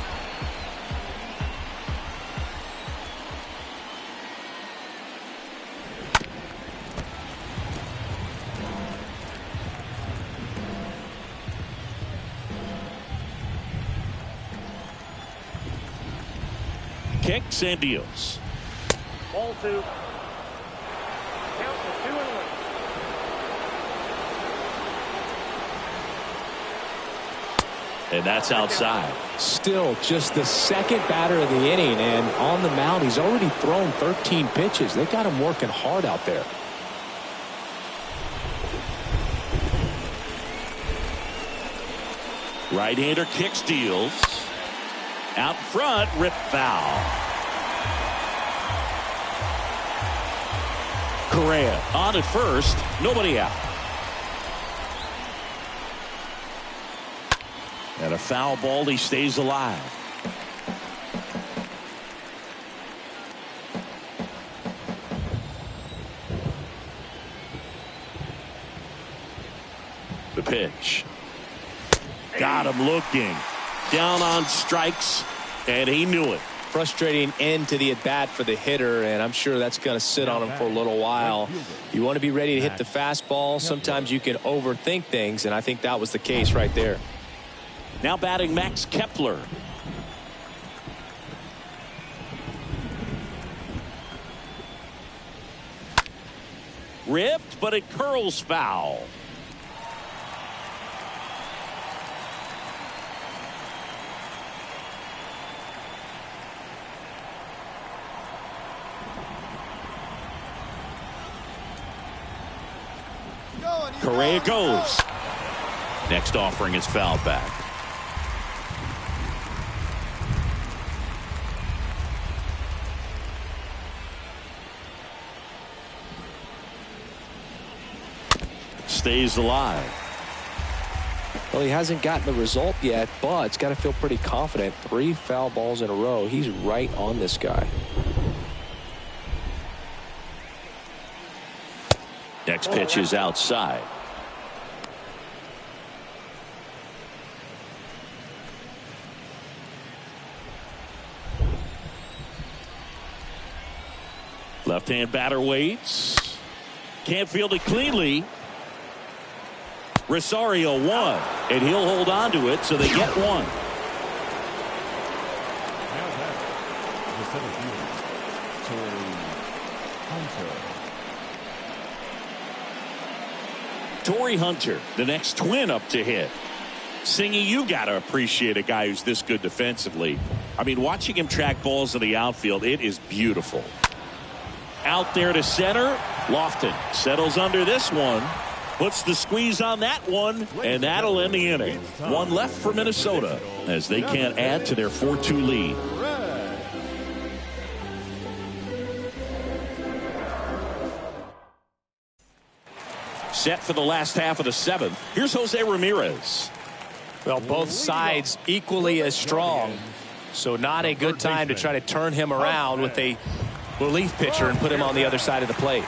Kicks and deals. Ball 2. Count to 2-1. And that's outside. Still just the second batter of the inning, and on the mound he's already thrown 13 pitches. They got him working hard out there. Right-hander kicks, deals. Out front, rip foul. Correa on at first, nobody out. And a foul ball. He stays alive. The pitch. Got him looking. Down on strikes, and he knew it. Frustrating end to the at-bat for the hitter, and I'm sure that's going to sit on him for a little while. You want to be ready to hit the fastball. Sometimes you can overthink things, and I think that was the case right there. Now batting Max Kepler. Ripped, but it curls foul. Correa goes. Next offering is fouled back. Stays alive. Well, he hasn't gotten the result yet, but it's got to feel pretty confident. 3 foul balls in a row. He's right on this guy. Next pitch is outside. Left-hand batter waits. Can't field it cleanly. Rosario won, and he'll hold on to it, so they get one. Now back, the center fielder, Tory Hunter. Tory Hunter, the next twin up to hit. Singy, you got to appreciate a guy who's this good defensively. I mean, watching him track balls in the outfield, it is beautiful. Out there to center. Lofton settles under this one. Puts the squeeze on that one, and that'll end the inning. One left for Minnesota as they can't add to their 4-2 lead. Set for the last half of the seventh. Here's Jose Ramirez. Well, both sides equally as strong, so not a good time to try to turn him around with a relief pitcher and put him on the other side of the plate.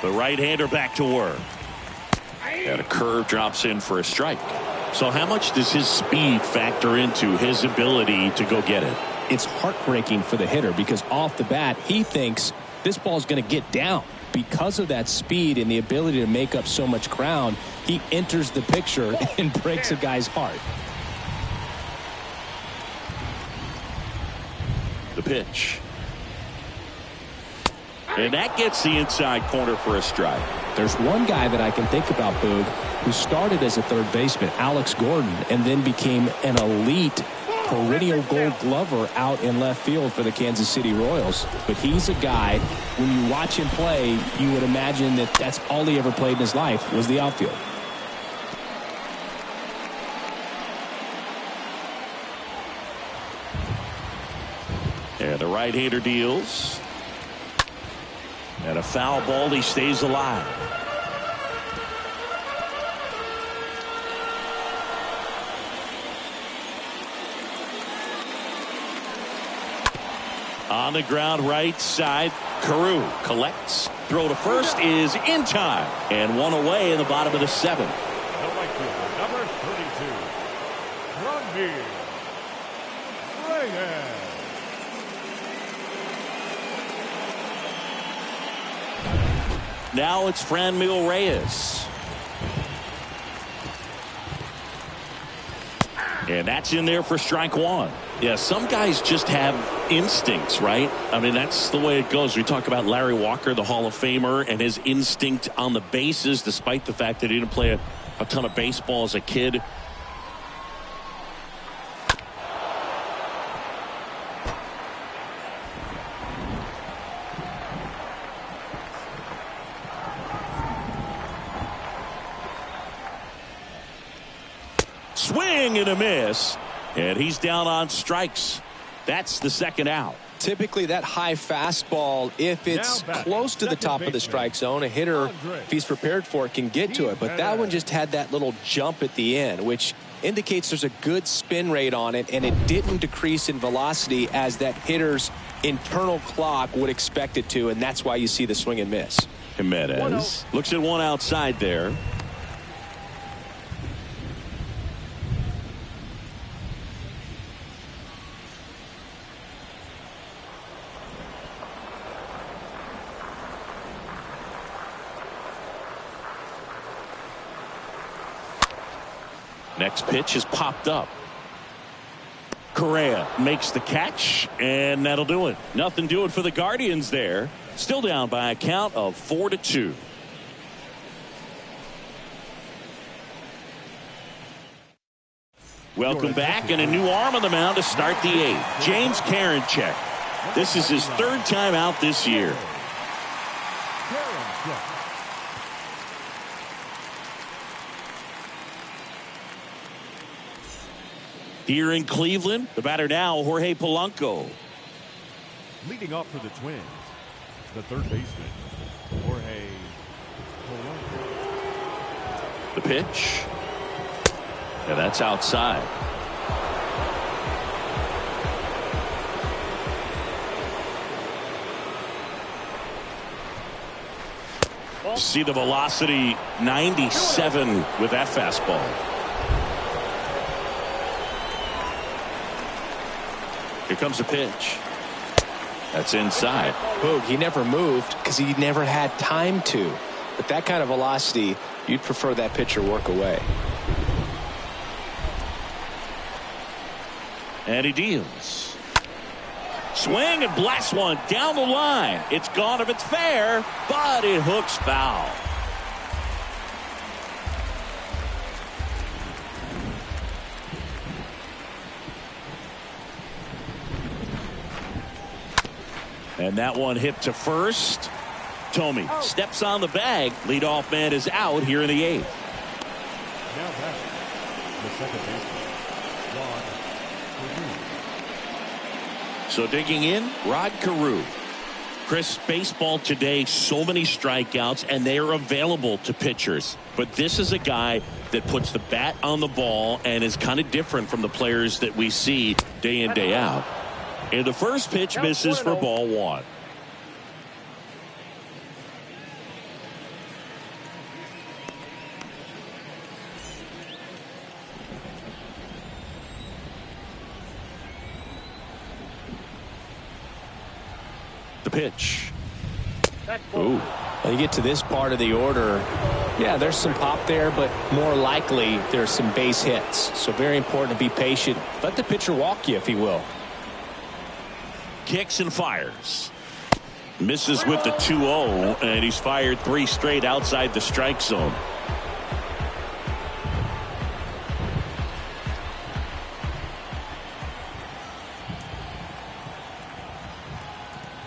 The right-hander back to work. And a curve drops in for a strike. So how much does his speed factor into his ability to go get it? It's heartbreaking for the hitter because off the bat he thinks this ball is going to get down. Because of that speed and the ability to make up so much ground, he enters the picture and breaks a guy's heart. The pitch. And that gets the inside corner for a strike. There's one guy that I can think about, Boog, who started as a third baseman, Alex Gordon, and then became an elite perennial gold glover out in left field for the Kansas City Royals. But he's a guy, when you watch him play, you would imagine that that's all he ever played in his life was the outfield. And the right-hander deals. And a foul ball, he stays alive. On the ground right side, Carew collects. Throw to first is in time. And one away in the bottom of the seventh. The right fielder, number 32, Bundy. Reyes. Now it's Fran Reyes. And that's in there for strike one. Yeah, some guys just have instincts, right? I mean, that's the way it goes. We talk about Larry Walker, the Hall of Famer, and his instinct on the bases, despite the fact that he didn't play a ton of baseball as a kid. Swing and a miss, and he's down on strikes. That's the second out. Typically that high fastball, if it's close to the top of the strike zone, a hitter, if he's prepared for it, can get to it. But that one just had that little jump at the end, which indicates there's a good spin rate on it, and it didn't decrease in velocity as that hitter's internal clock would expect it to, and that's why you see the swing and miss. Jimenez looks at one outside there. Next pitch is popped up. Correa makes the catch, and that'll do it. Nothing doing for the Guardians there. Still down by a count of 4-2. Welcome back, and a new arm on the mound to start the eighth. James Karinchak. This is his third time out this year. Here in Cleveland, the batter now, Jorge Polanco. Leading off for the Twins, the third baseman, Jorge Polanco. The pitch. Yeah, that's outside. See the velocity, 97 with that fastball. Here comes the pitch. That's inside. Boog, he never moved because he never had time to. But that kind of velocity, you'd prefer that pitcher work away. And he deals. Swing and blast one down the line. It's gone if it's fair, but it hooks foul. And that one hit to first. Tomey steps on the bag. Leadoff man is out here in the 8th. Now back, the second baseman, Rod Carew. So digging in, Rod Carew. Chris, baseball today, so many strikeouts, and they are available to pitchers. But this is a guy that puts the bat on the ball and is kind of different from the players that we see day in, day out. And the first pitch misses for ball 1. The pitch. Ooh. When you get to this part of the order, yeah, there's some pop there, but more likely there's some base hits. So very important to be patient. Let the pitcher walk you, if he will. Kicks and fires. Misses with the 2-0, and he's fired 3 straight outside the strike zone.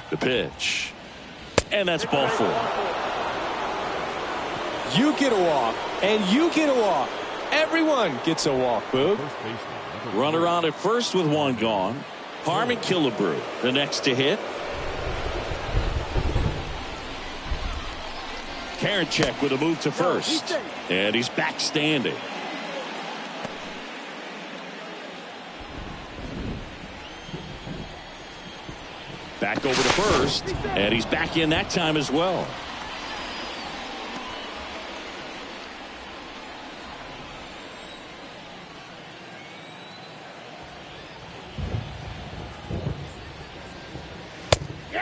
The pitch. And that's ball 4. You get a walk, and you get a walk. Everyone gets a walk, Boog. Runner on at first with 1 gone. Harmon Killebrew, the next to hit. Karinchak with a move to first. And he's back standing. Back over to first, and he's back in that time as well.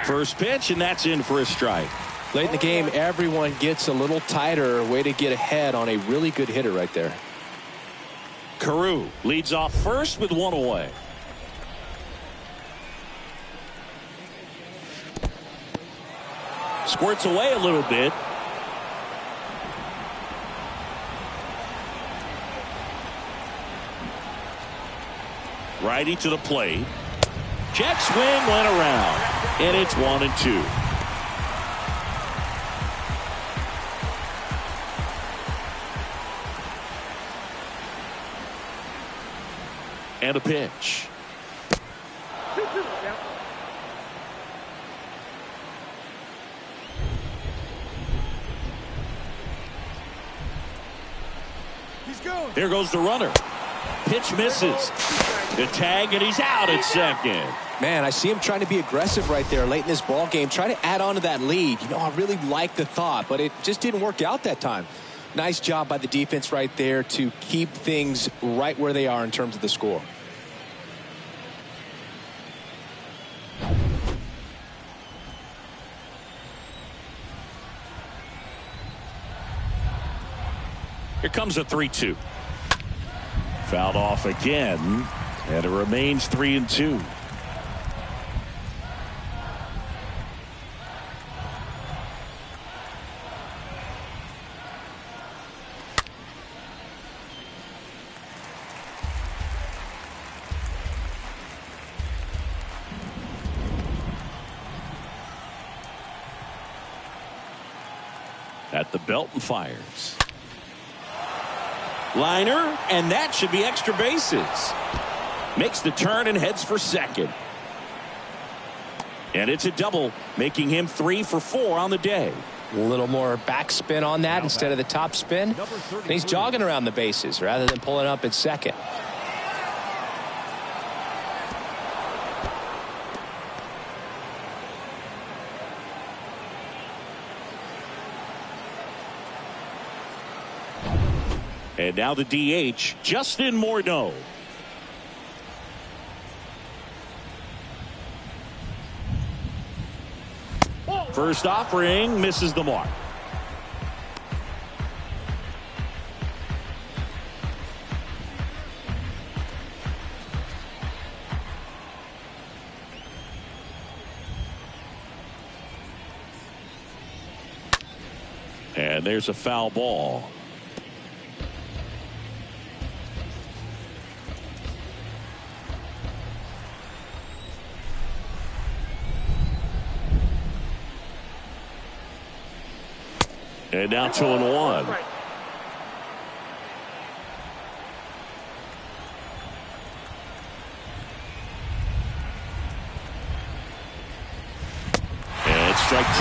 First pitch, and that's in for a strike. Late in the game, everyone gets a little tighter. Way to get ahead on a really good hitter right there. Carew leads off first with 1 away. Squirts away a little bit. Righty to the plate. Check swing went around. And it's 1-2. And a pitch. There goes the runner. Pitch misses. The tag, and he's out at second. Man, I see him trying to be aggressive right there late in this ball game, trying to add on to that lead. You know, I really like the thought, but it just didn't work out that time. Nice job by the defense right there to keep things right where they are in terms of the score. Here comes a 3-2. Fouled off again, and it remains 3-2. At the belt and fires. Liner, and that should be extra bases. Makes the turn and heads for second. And it's a double, making him 3 for 4 on the day. A little more backspin on that instead of the top spin. And he's jogging around the bases rather than pulling up at second. And now the DH, Justin Morneau. First offering misses the mark. And there's a foul ball. And now 2-1. Right. And strike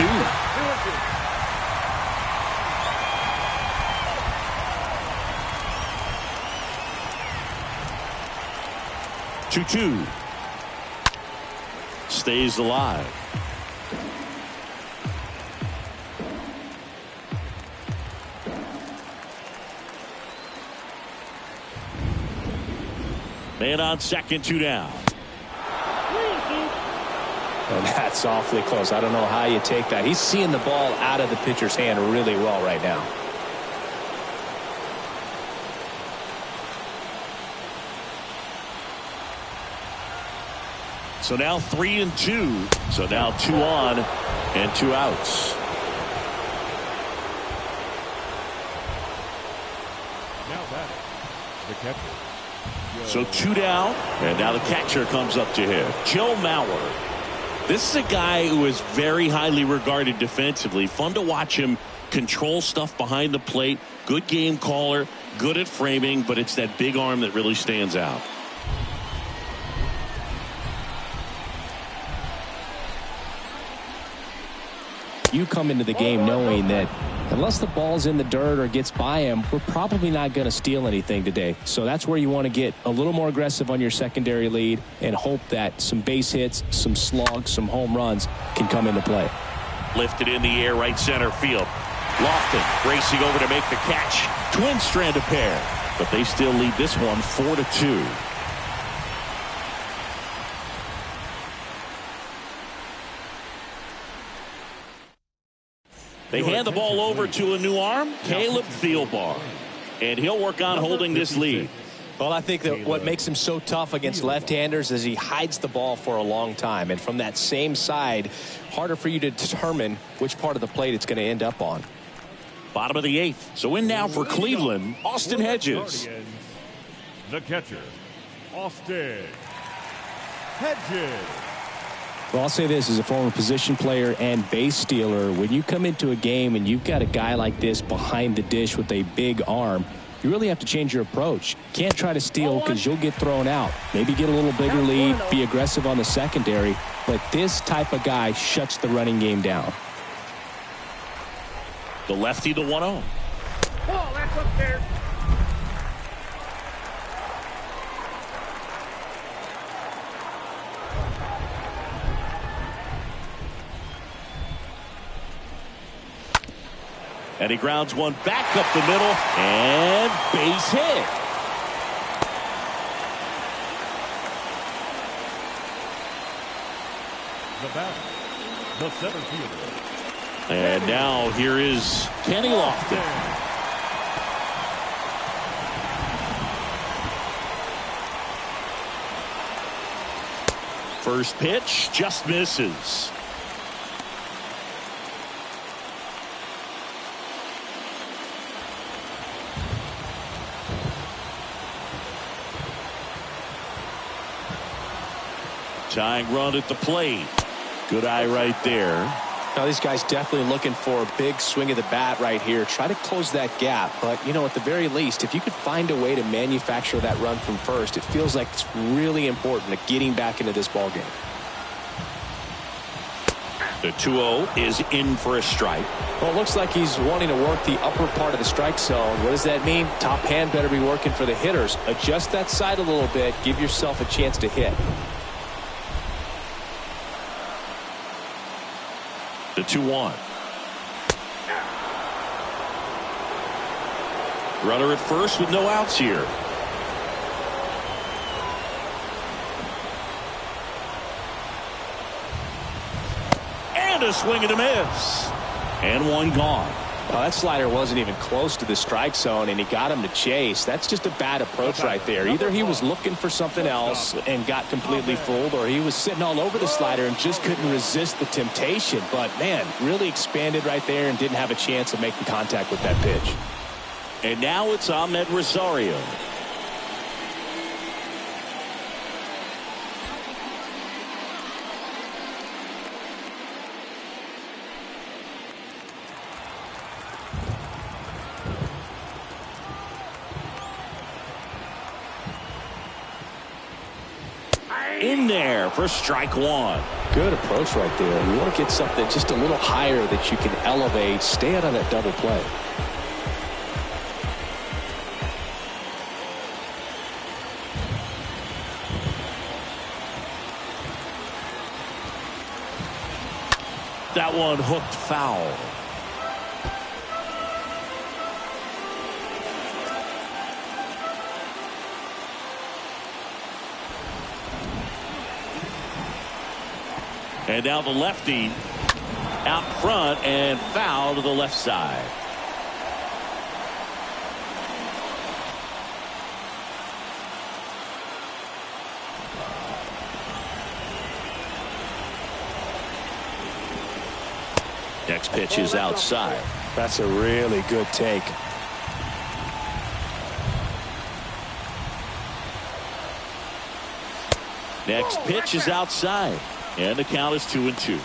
2. 2-2. Stays alive. Man on second, 2 down. And that's awfully close. I don't know how you take that. He's seeing the ball out of the pitcher's hand really well right now. So now 3-2. So now 2 on and 2 outs. Now batting, the catcher. So 2 down, and now the catcher comes up to him. Joe Mauer. This is a guy who is very highly regarded defensively. Fun to watch him control stuff behind the plate. Good game caller, good at framing, but it's that big arm that really stands out. You come into the game knowing that unless the ball's in the dirt or gets by him, we're probably not going to steal anything today. So that's where you want to get a little more aggressive on your secondary lead and hope that some base hits, some slugs, some home runs can come into play. Lifted in the air, right center field. Lofton racing over to make the catch. Twins strand a pair, but they still lead this one 4-2. They hand the ball over to a new arm, Caleb Thielbar, and he'll work on holding this lead. Well, I think that what makes him so tough against left-handers is he hides the ball for a long time. And from that same side, harder for you to determine which part of the plate it's going to end up on. Bottom of the 8th. So in now for Cleveland, Austin Hedges. The catcher, Austin Hedges. Well, I'll say this as a former position player and base stealer. When you come into a game and you've got a guy like this behind the dish with a big arm, you really have to change your approach. Can't try to steal because you'll get thrown out. Maybe get a little bigger lead, be aggressive on the secondary. But this type of guy shuts the running game down. The lefty, the 1-0. Oh, that's up there. And he grounds one back up the middle, and base hit. The batter, the center fielder. And now here is Kenny Lofton. First pitch just misses. Tying run at the plate. Good eye right there. Now, these guys definitely looking for a big swing of the bat right here. Try to close that gap. But, you know, at the very least, if you could find a way to manufacture that run from first, it feels like it's really important to getting back into this ball game. The 2-0 is in for a strike. Well, it looks like he's wanting to work the upper part of the strike zone. What does that mean? Top hand better be working for the hitters. Adjust that side a little bit. Give yourself a chance to hit. The 2-1. Runner at first with no outs here. And a swing and a miss. And one gone. Well, that slider wasn't even close to the strike zone, and he got him to chase. That's just a bad approach right there. Either he was looking for something else and got completely fooled, or he was sitting all over the slider and just couldn't resist the temptation. But, man, really expanded right there and didn't have a chance of making contact with that pitch. And now it's Ahmed Rosario. In there for strike one. Good approach right there. You want to get something just a little higher that you can elevate. Stay out on that double play. That one hooked foul. And now the lefty out front and foul to the left side. Next pitch is outside. That's a really good take. Next pitch is outside. And the count is 2-2.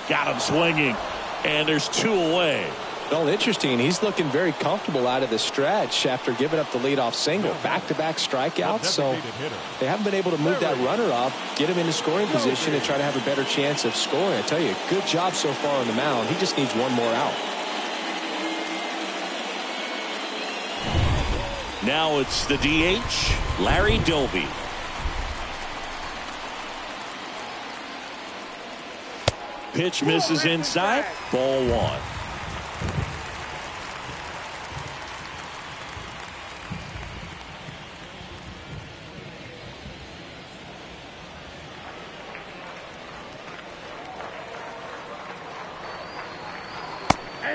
Got him swinging. And there's 2 away. Well, interesting. He's looking very comfortable out of the stretch after giving up the leadoff single. Back-to-back strikeouts. So they haven't been able to move that runner up, get him into scoring position, and try to have a better chance of scoring. I tell you, good job so far on the mound. He just needs one more out. Now it's the DH, Larry Doby. Pitch misses inside. Ball 1.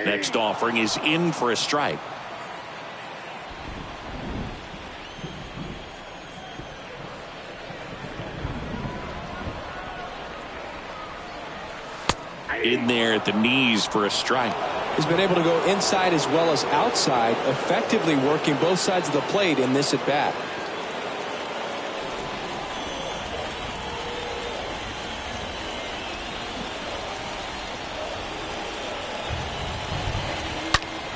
Next offering is in for a strike. In there at the knees for a strike. He's been able to go inside as well as outside, effectively working both sides of the plate in this at bat.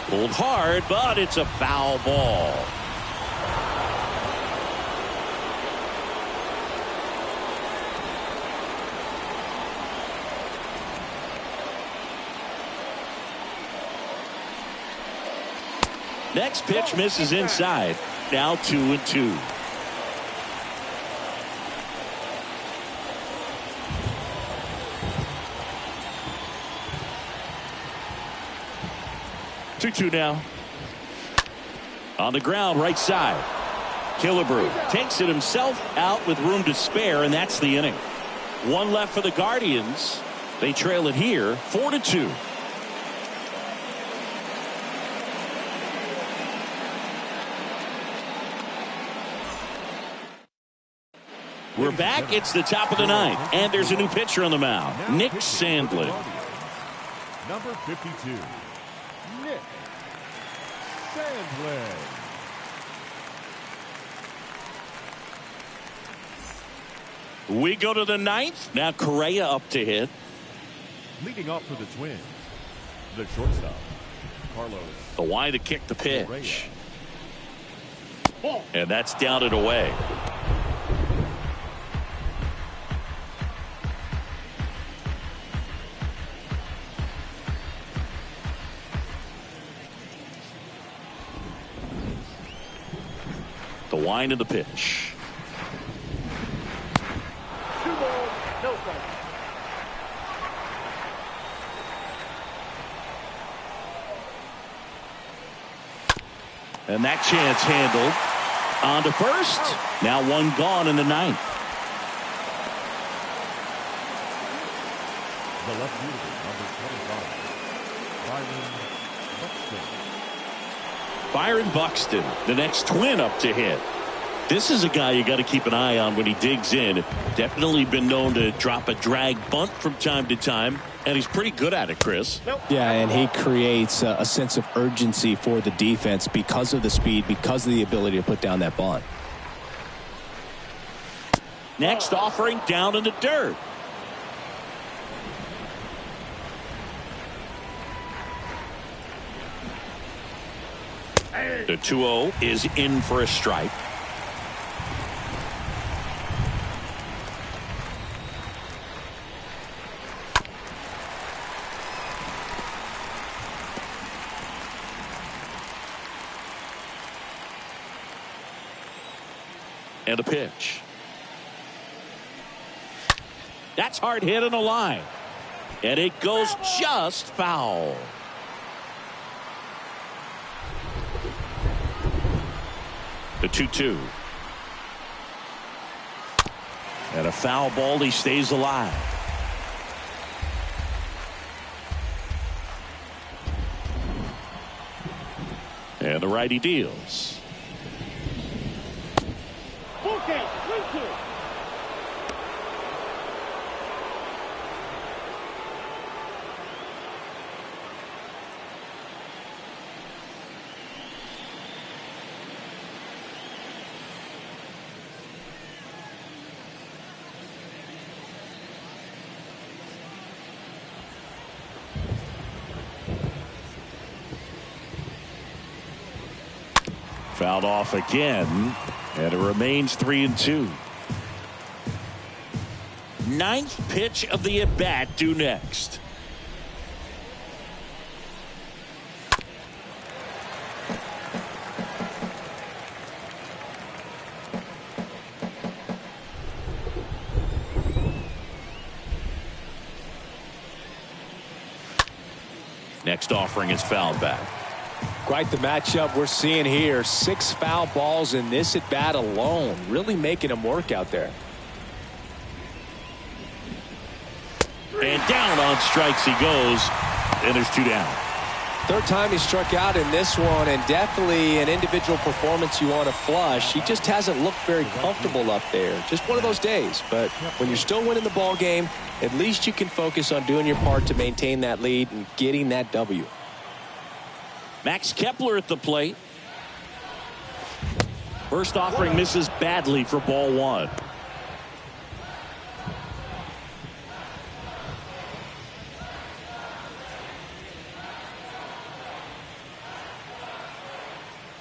Pulled hard, but it's a foul ball. Next pitch misses inside. Now 2-2. Two now. On the ground, right side. Killebrew takes it himself out with room to spare, and that's the inning. 1 left for the Guardians. They trail it here, 4-2. We're back. It's the top of the 9th, and there's a new pitcher on the mound, Nick Sandlin. Number 52, Nick Sandlin. We go to the 9th. Now Correa up to hit. Leading off for the Twins, the shortstop, Carlos. The wide to kick the pitch. And that's down and away. The wind of the pitch. 2 balls, no strikes. And that chance handled. On to first. Now 1 gone in the 9th. The left fielder, number 25, Byron Buxton. Byron Buxton, the next Twin up to hit. This is a guy you got to keep an eye on when he digs in. Definitely been known to drop a drag bunt from time to time, and he's pretty good at it, Chris. Yeah, and he creates a sense of urgency for the defense because of the speed, because of the ability to put down that bunt. Next offering down in the dirt. The 2-0 is in for a strike. And a pitch. That's hard hit on the line. And it goes just foul. The 2-2. And a foul ball. He stays alive. And the righty deals. Fouled off again, and it remains 3-2. Ninth pitch of the at-bat due next. Next offering is fouled back. Quite the matchup we're seeing here. 6 foul balls in this at bat alone. Really making him work out there. And down on strikes he goes. And there's 2 down. Third time he struck out in this one, and definitely an individual performance you want to flush. He just hasn't looked very comfortable up there. Just one of those days. But when you're still winning the ball game, at least you can focus on doing your part to maintain that lead and getting that W. Max Kepler at the plate. First offering misses badly for ball 1.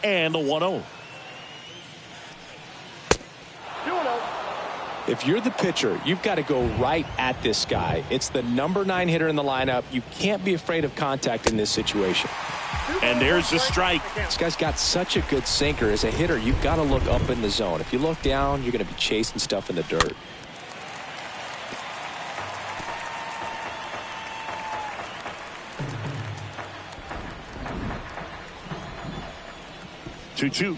And the 1-0. If you're the pitcher, you've got to go right at this guy. It's the number 9 hitter in the lineup. You can't be afraid of contact in this situation. And there's the strike. This guy's got such a good sinker. As a hitter, you've got to look up in the zone. If you look down, you're going to be chasing stuff in the dirt. Two.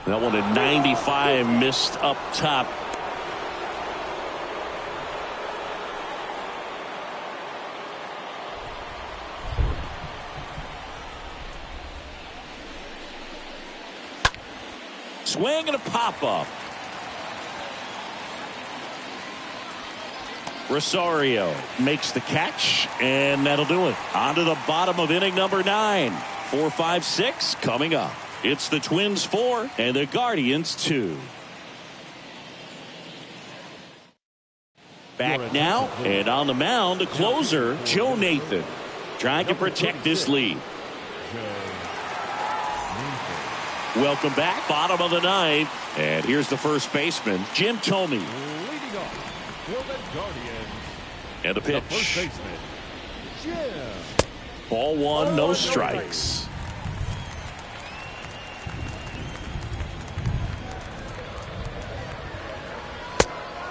That one at 95 missed up top. Swing and a pop-up. Rosario makes the catch, and that'll do it. On to the bottom of inning number 9. 4, 5, 6 coming up. It's the Twins 4 and the Guardians 2. Back now, and on the mound, the closer, Joe Nathan, trying to protect this lead. Welcome back, bottom of the 9th, and here's the first baseman, Jim Thome. Leading off for the Guardians. And the pitch. The first baseman, Jim. Ball 1, no strikes.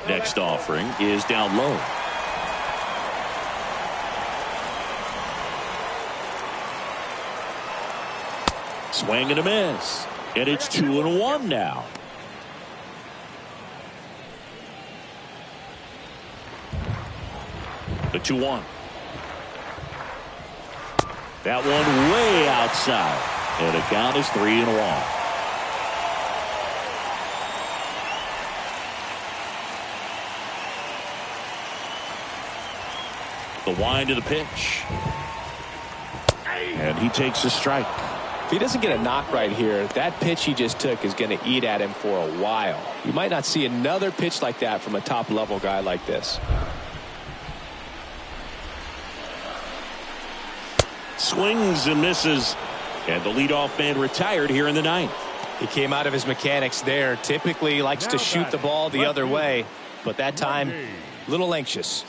Next offering is down low. Swing and a miss. And it's 2-1 now. The 2-1. That one way outside. And the count is 3-1. The wind of the pitch. And he takes a strike. If he doesn't get a knock right here, that pitch he just took is going to eat at him for a while. You might not see another pitch like that from a top-level guy like this. Swings and misses. And the leadoff man retired here in the ninth. He came out of his mechanics there. Typically likes to shoot the ball the other way, but that time a little anxious.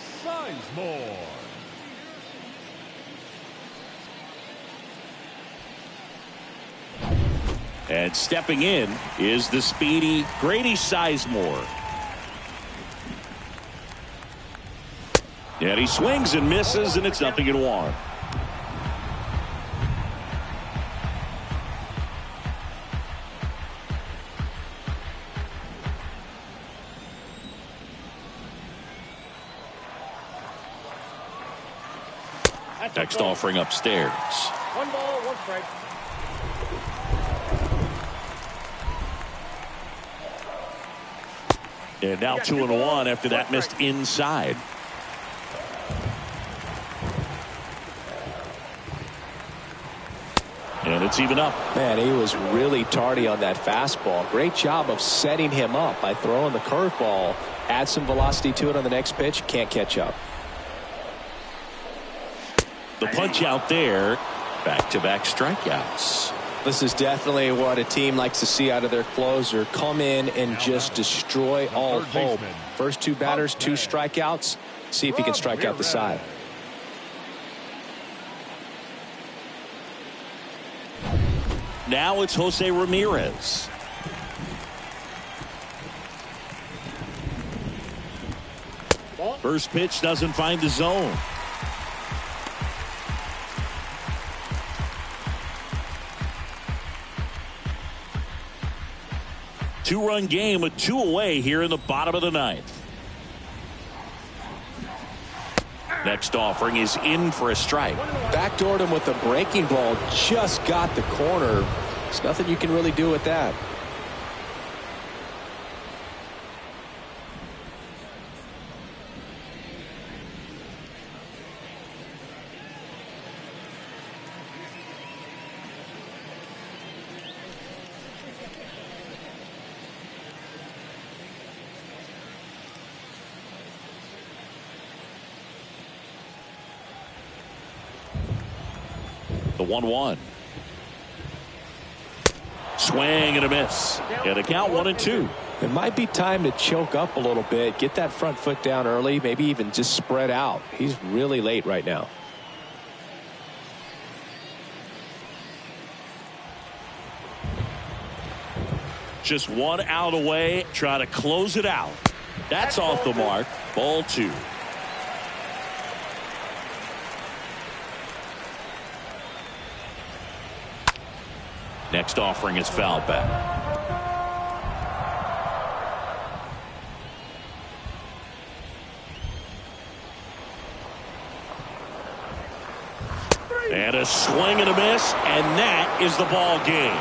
And stepping in is the speedy Grady Sizemore. And he swings and misses, and it's 0-1. Next offering upstairs. 1 ball, 1 strike. And now 2-1 after that missed inside. And it's even up. Man, he was really tardy on that fastball. Great job of setting him up by throwing the curveball. Add some velocity to it on the next pitch. Can't catch up. The punch out there. Back-to-back strikeouts. This is definitely what a team likes to see out of their closer. Come in and just destroy all hope. First 2 batters, 2 strikeouts. See if he can strike out the side. Now it's Jose Ramirez. First pitch doesn't find the zone. Two-run game with 2 away here in the bottom of the ninth. Next offering is in for a strike. Backdoored him with a breaking ball. Just got the corner. There's nothing you can really do with that. The 1-1. Swing and a miss. And a count 1-2. It might be time to choke up a little bit. Get that front foot down early. Maybe even just spread out. He's really late right now. Just 1 out away. Try to close it out. That's off the mark. Ball 2. Next offering is fouled back. And a swing and a miss, and that is the ball game.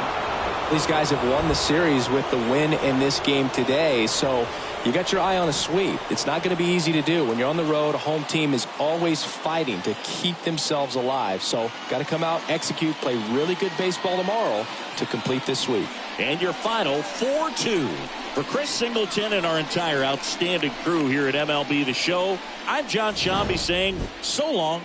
These guys have won the series with the win in this game today, so you got your eye on a sweep. It's not going to be easy to do. When you're on the road, a home team is always fighting to keep themselves alive. So got to come out, execute, play really good baseball tomorrow to complete this sweep. And your final 4-2. For Chris Singleton and our entire outstanding crew here at MLB The Show, I'm John Shambi saying so long.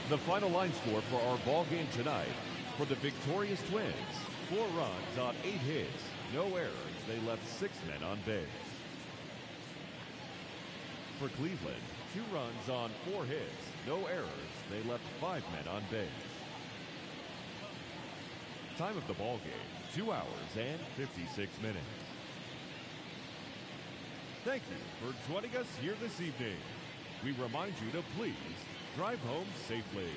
The final line score for our ball game tonight. For the victorious Twins, 4 runs on 8 hits, no errors. They left 6 men on base. For Cleveland, 2 runs on 4 hits, no errors. They left 5 men on base. Time of the ball game, 2 hours and 56 minutes. Thank you for joining us here this evening. We remind you to please drive home safely.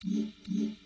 you.